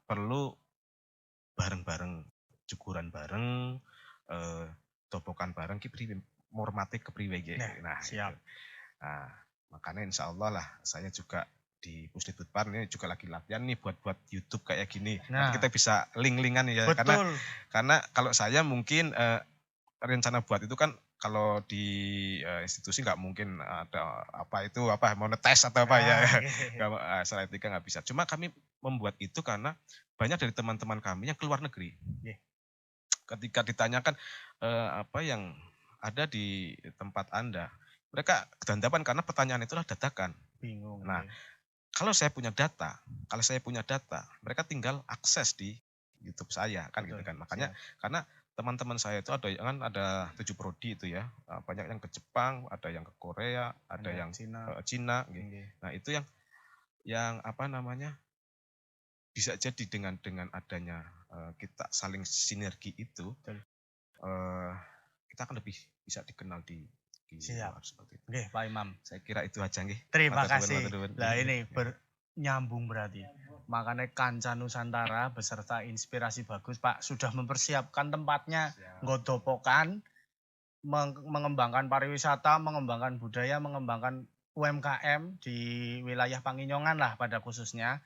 perlu bareng-bareng, cukuran bareng, topokan bareng, mormate kepriwe. Nah,
siap.
itu. Nah, makanya insya Allah lah saya juga di Pusditutpar ini juga lagi latihan nih buat YouTube kayak gini.
Nah,
nanti kita bisa link-linkan ya.
betul.
Karena kalau saya mungkin rencana buat itu kan kalau di institusi nggak mungkin ada monetize atau apa ya. Secara etika nggak bisa. Cuma kami membuat itu karena banyak dari teman-teman kami yang keluar negeri. Ketika ditanyakan apa yang ada di tempat Anda, mereka kedandapan karena pertanyaan itulah dadakan.
Bingung.
Nah, kalau saya punya data, mereka tinggal akses di YouTube saya kan. Betul, gitu kan. Makanya karena teman-teman saya itu ada 7 prodi itu ya. Banyak yang ke Jepang, ada yang ke Korea, ada yang Cina gitu. Nah, itu yang apa namanya? Bisa jadi dengan adanya kita saling sinergi itu, kita akan lebih bisa dikenal di luar seperti itu.
Nggih, Pak Imam.
Saya kira itu aja nggih.
Terima kasih. Lah ini nyambung berarti. Makanya Kanca Nusantara beserta Inspirasi Bagus Pak sudah mempersiapkan tempatnya, nggodopokan, mengembangkan pariwisata, mengembangkan budaya, mengembangkan UMKM di wilayah Panginyongan lah pada khususnya.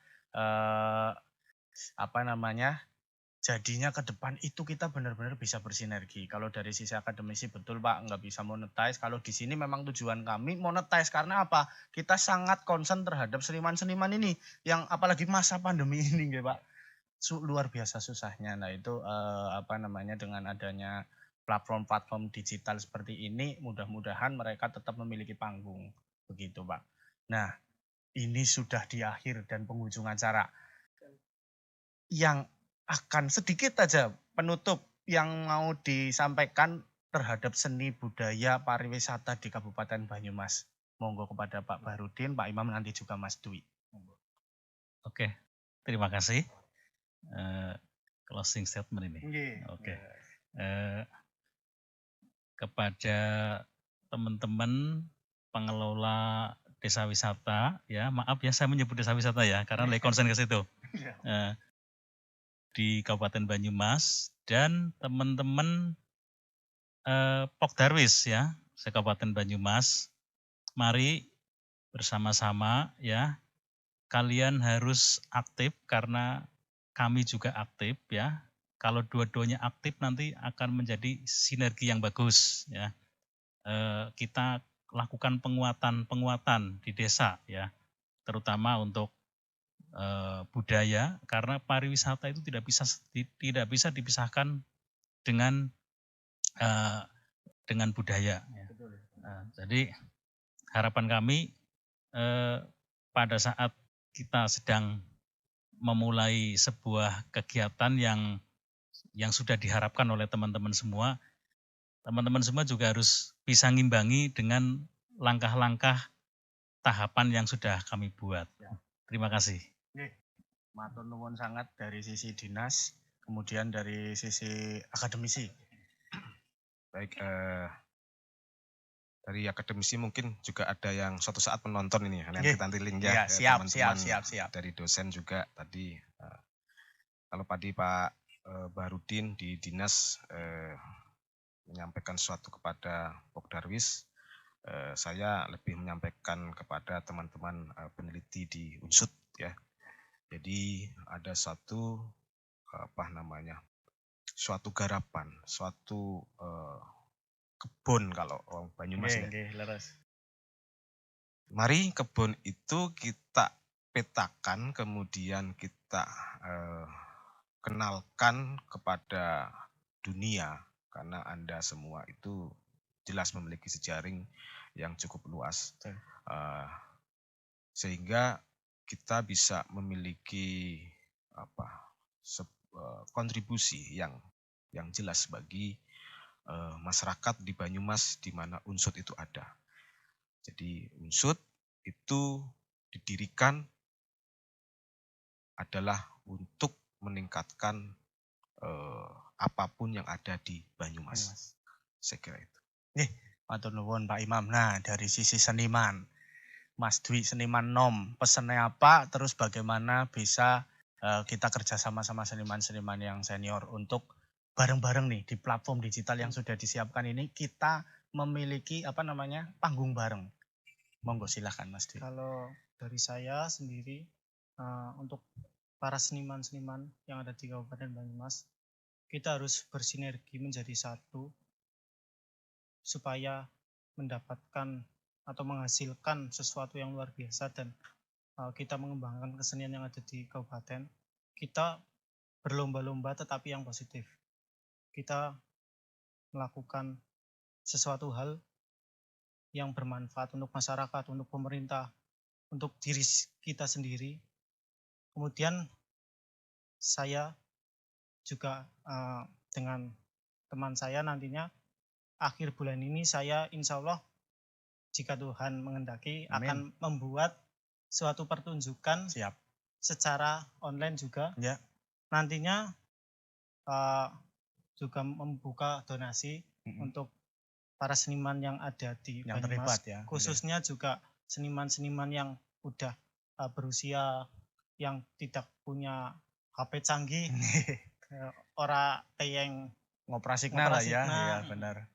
Jadinya ke depan itu kita benar-benar bisa bersinergi. Kalau dari sisi akademisi betul Pak, nggak bisa monetize. Kalau di sini memang tujuan kami monetize karena apa? Kita sangat concern terhadap seniman-seniman ini yang apalagi masa pandemi ini, nggih Pak. Luar biasa susahnya. Nah itu dengan adanya platform-platform digital seperti ini, mudah-mudahan mereka tetap memiliki panggung, begitu Pak. Nah ini sudah di akhir dan penghujung acara. Yang akan sedikit aja penutup yang mau disampaikan terhadap seni budaya pariwisata di Kabupaten Banyumas. Monggo kepada Pak Barudin, Pak Imam, nanti juga Mas Dwi.
Oke, terima kasih. Closing statement ini. Oke. Kepada teman-teman pengelola desa wisata, ya maaf ya saya menyebut desa wisata ya, karena lagi konsen ke situ. Di Kabupaten Banyumas dan teman-teman Pokdarwis ya, se-Kabupaten Banyumas, mari bersama-sama ya, kalian harus aktif karena kami juga aktif ya. Kalau dua-duanya aktif nanti akan menjadi sinergi yang bagus ya. Kita lakukan penguatan di desa ya, terutama untuk budaya, karena pariwisata itu tidak bisa dipisahkan dengan budaya. Ya. Jadi harapan kami pada saat kita sedang memulai sebuah kegiatan yang sudah diharapkan oleh teman-teman semua juga harus bisa ngimbangi dengan langkah-langkah tahapan yang sudah kami buat. Terima kasih.
Matur nuwun sangat dari sisi dinas, kemudian dari sisi akademisi.
Baik, dari akademisi mungkin juga ada yang suatu saat menonton ini, kalian kita link ya.
Siap.
Dari dosen juga tadi. Kalau tadi Pak Barudin di dinas menyampaikan sesuatu kepada Pokdarwis, saya lebih menyampaikan kepada teman-teman peneliti di Unsut ya. Jadi ada suatu suatu garapan, suatu kebun kalau orang Banyumas ya. Mari kebun itu kita petakan, kemudian kita kenalkan kepada dunia, karena Anda semua itu jelas memiliki jejaring yang cukup luas, sehingga kita bisa memiliki kontribusi yang jelas bagi masyarakat di Banyumas di mana Unsut itu ada. Jadi Unsut itu didirikan adalah untuk meningkatkan apapun yang ada di Banyumas. Saya kira itu.
Matur nuwun Pak Imam. Nah, dari sisi seniman, Mas Dwi seniman nom, pesannya apa? Terus bagaimana bisa kita kerjasama sama seniman-seniman yang senior untuk bareng-bareng nih di platform digital yang sudah disiapkan ini kita memiliki panggung bareng. Monggo silahkan Mas Dwi.
Kalau dari saya sendiri untuk para seniman-seniman yang ada di Kabupaten Banyumas, kita harus bersinergi menjadi satu supaya mendapatkan atau menghasilkan sesuatu yang luar biasa dan kita mengembangkan kesenian yang ada di kabupaten. Kita berlomba-lomba tetapi yang positif. Kita melakukan sesuatu hal yang bermanfaat untuk masyarakat, untuk pemerintah, untuk diri kita sendiri. Kemudian saya juga dengan teman saya nantinya akhir bulan ini saya insya Allah jika Tuhan menghendaki akan membuat suatu pertunjukan secara online juga.
Ya.
Nantinya juga membuka donasi untuk para seniman yang ada di
yang
Banyumas,
terlibat ya.
khususnya juga seniman-seniman yang udah berusia yang tidak punya HP canggih, ora yang
ngoprasikna lah ya, ya benar.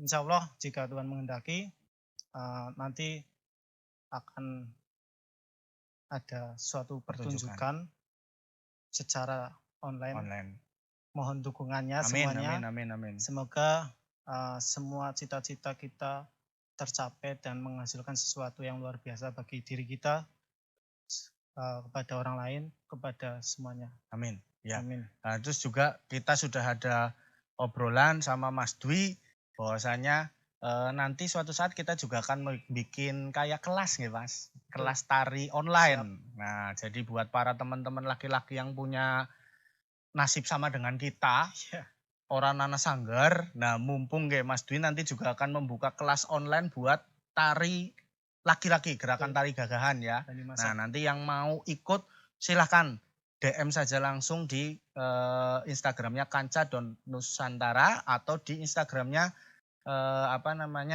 Insya Allah jika Tuhan menghendaki nanti akan ada suatu pertunjukan secara online. Mohon dukungannya semuanya.
Amin.
Semoga semua cita-cita kita tercapai dan menghasilkan sesuatu yang luar biasa bagi diri kita, kepada orang lain, kepada semuanya.
Amin. Ya.
Amin.
Nah, terus juga kita sudah ada obrolan sama Mas Dwi bahwasanya nanti suatu saat kita juga akan bikin kayak kelas nih Mas, kelas tari online. Siap. Nah, jadi buat para teman-teman laki-laki yang punya nasib sama dengan kita, orang Nana Sanggar, nah mumpung Mas Dwi nanti juga akan membuka kelas online buat tari laki-laki, gerakan tari gagahan ya. Nah nanti yang mau ikut silahkan DM saja langsung di Instagramnya Kanca.Nusantara atau di Instagramnya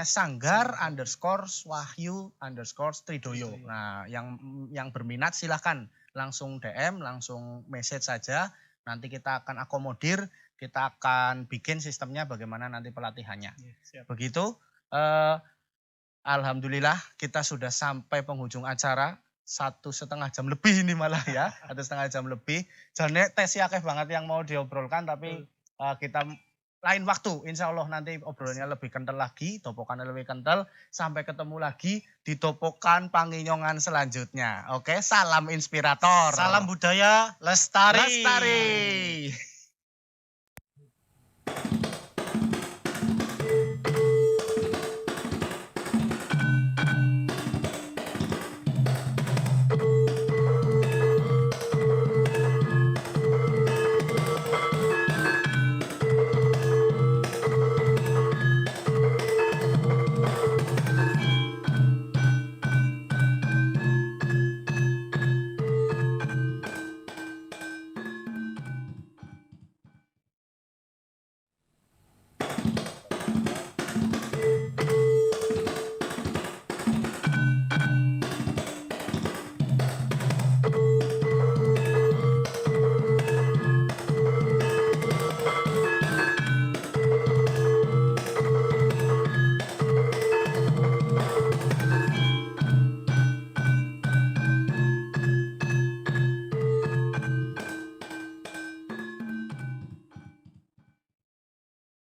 Sanggar_Wahyu_Tridoyo. Nah yang berminat silahkan langsung DM, langsung message saja. Nanti kita akan akomodir, kita akan bikin sistemnya bagaimana nanti pelatihannya.
Siap.
Begitu. Alhamdulillah kita sudah sampai penghujung acara 1,5 jam lebih ini malah ya, 1,5 jam lebih. Jane tes akeh banget yang mau diobrolkan tapi kita lain waktu insya Allah nanti obrolannya lebih kental lagi, topokannya lebih kental. Sampai ketemu lagi di topokan Panginyongan selanjutnya. Oke, salam inspirator.
Salam budaya lestari.
Lestari.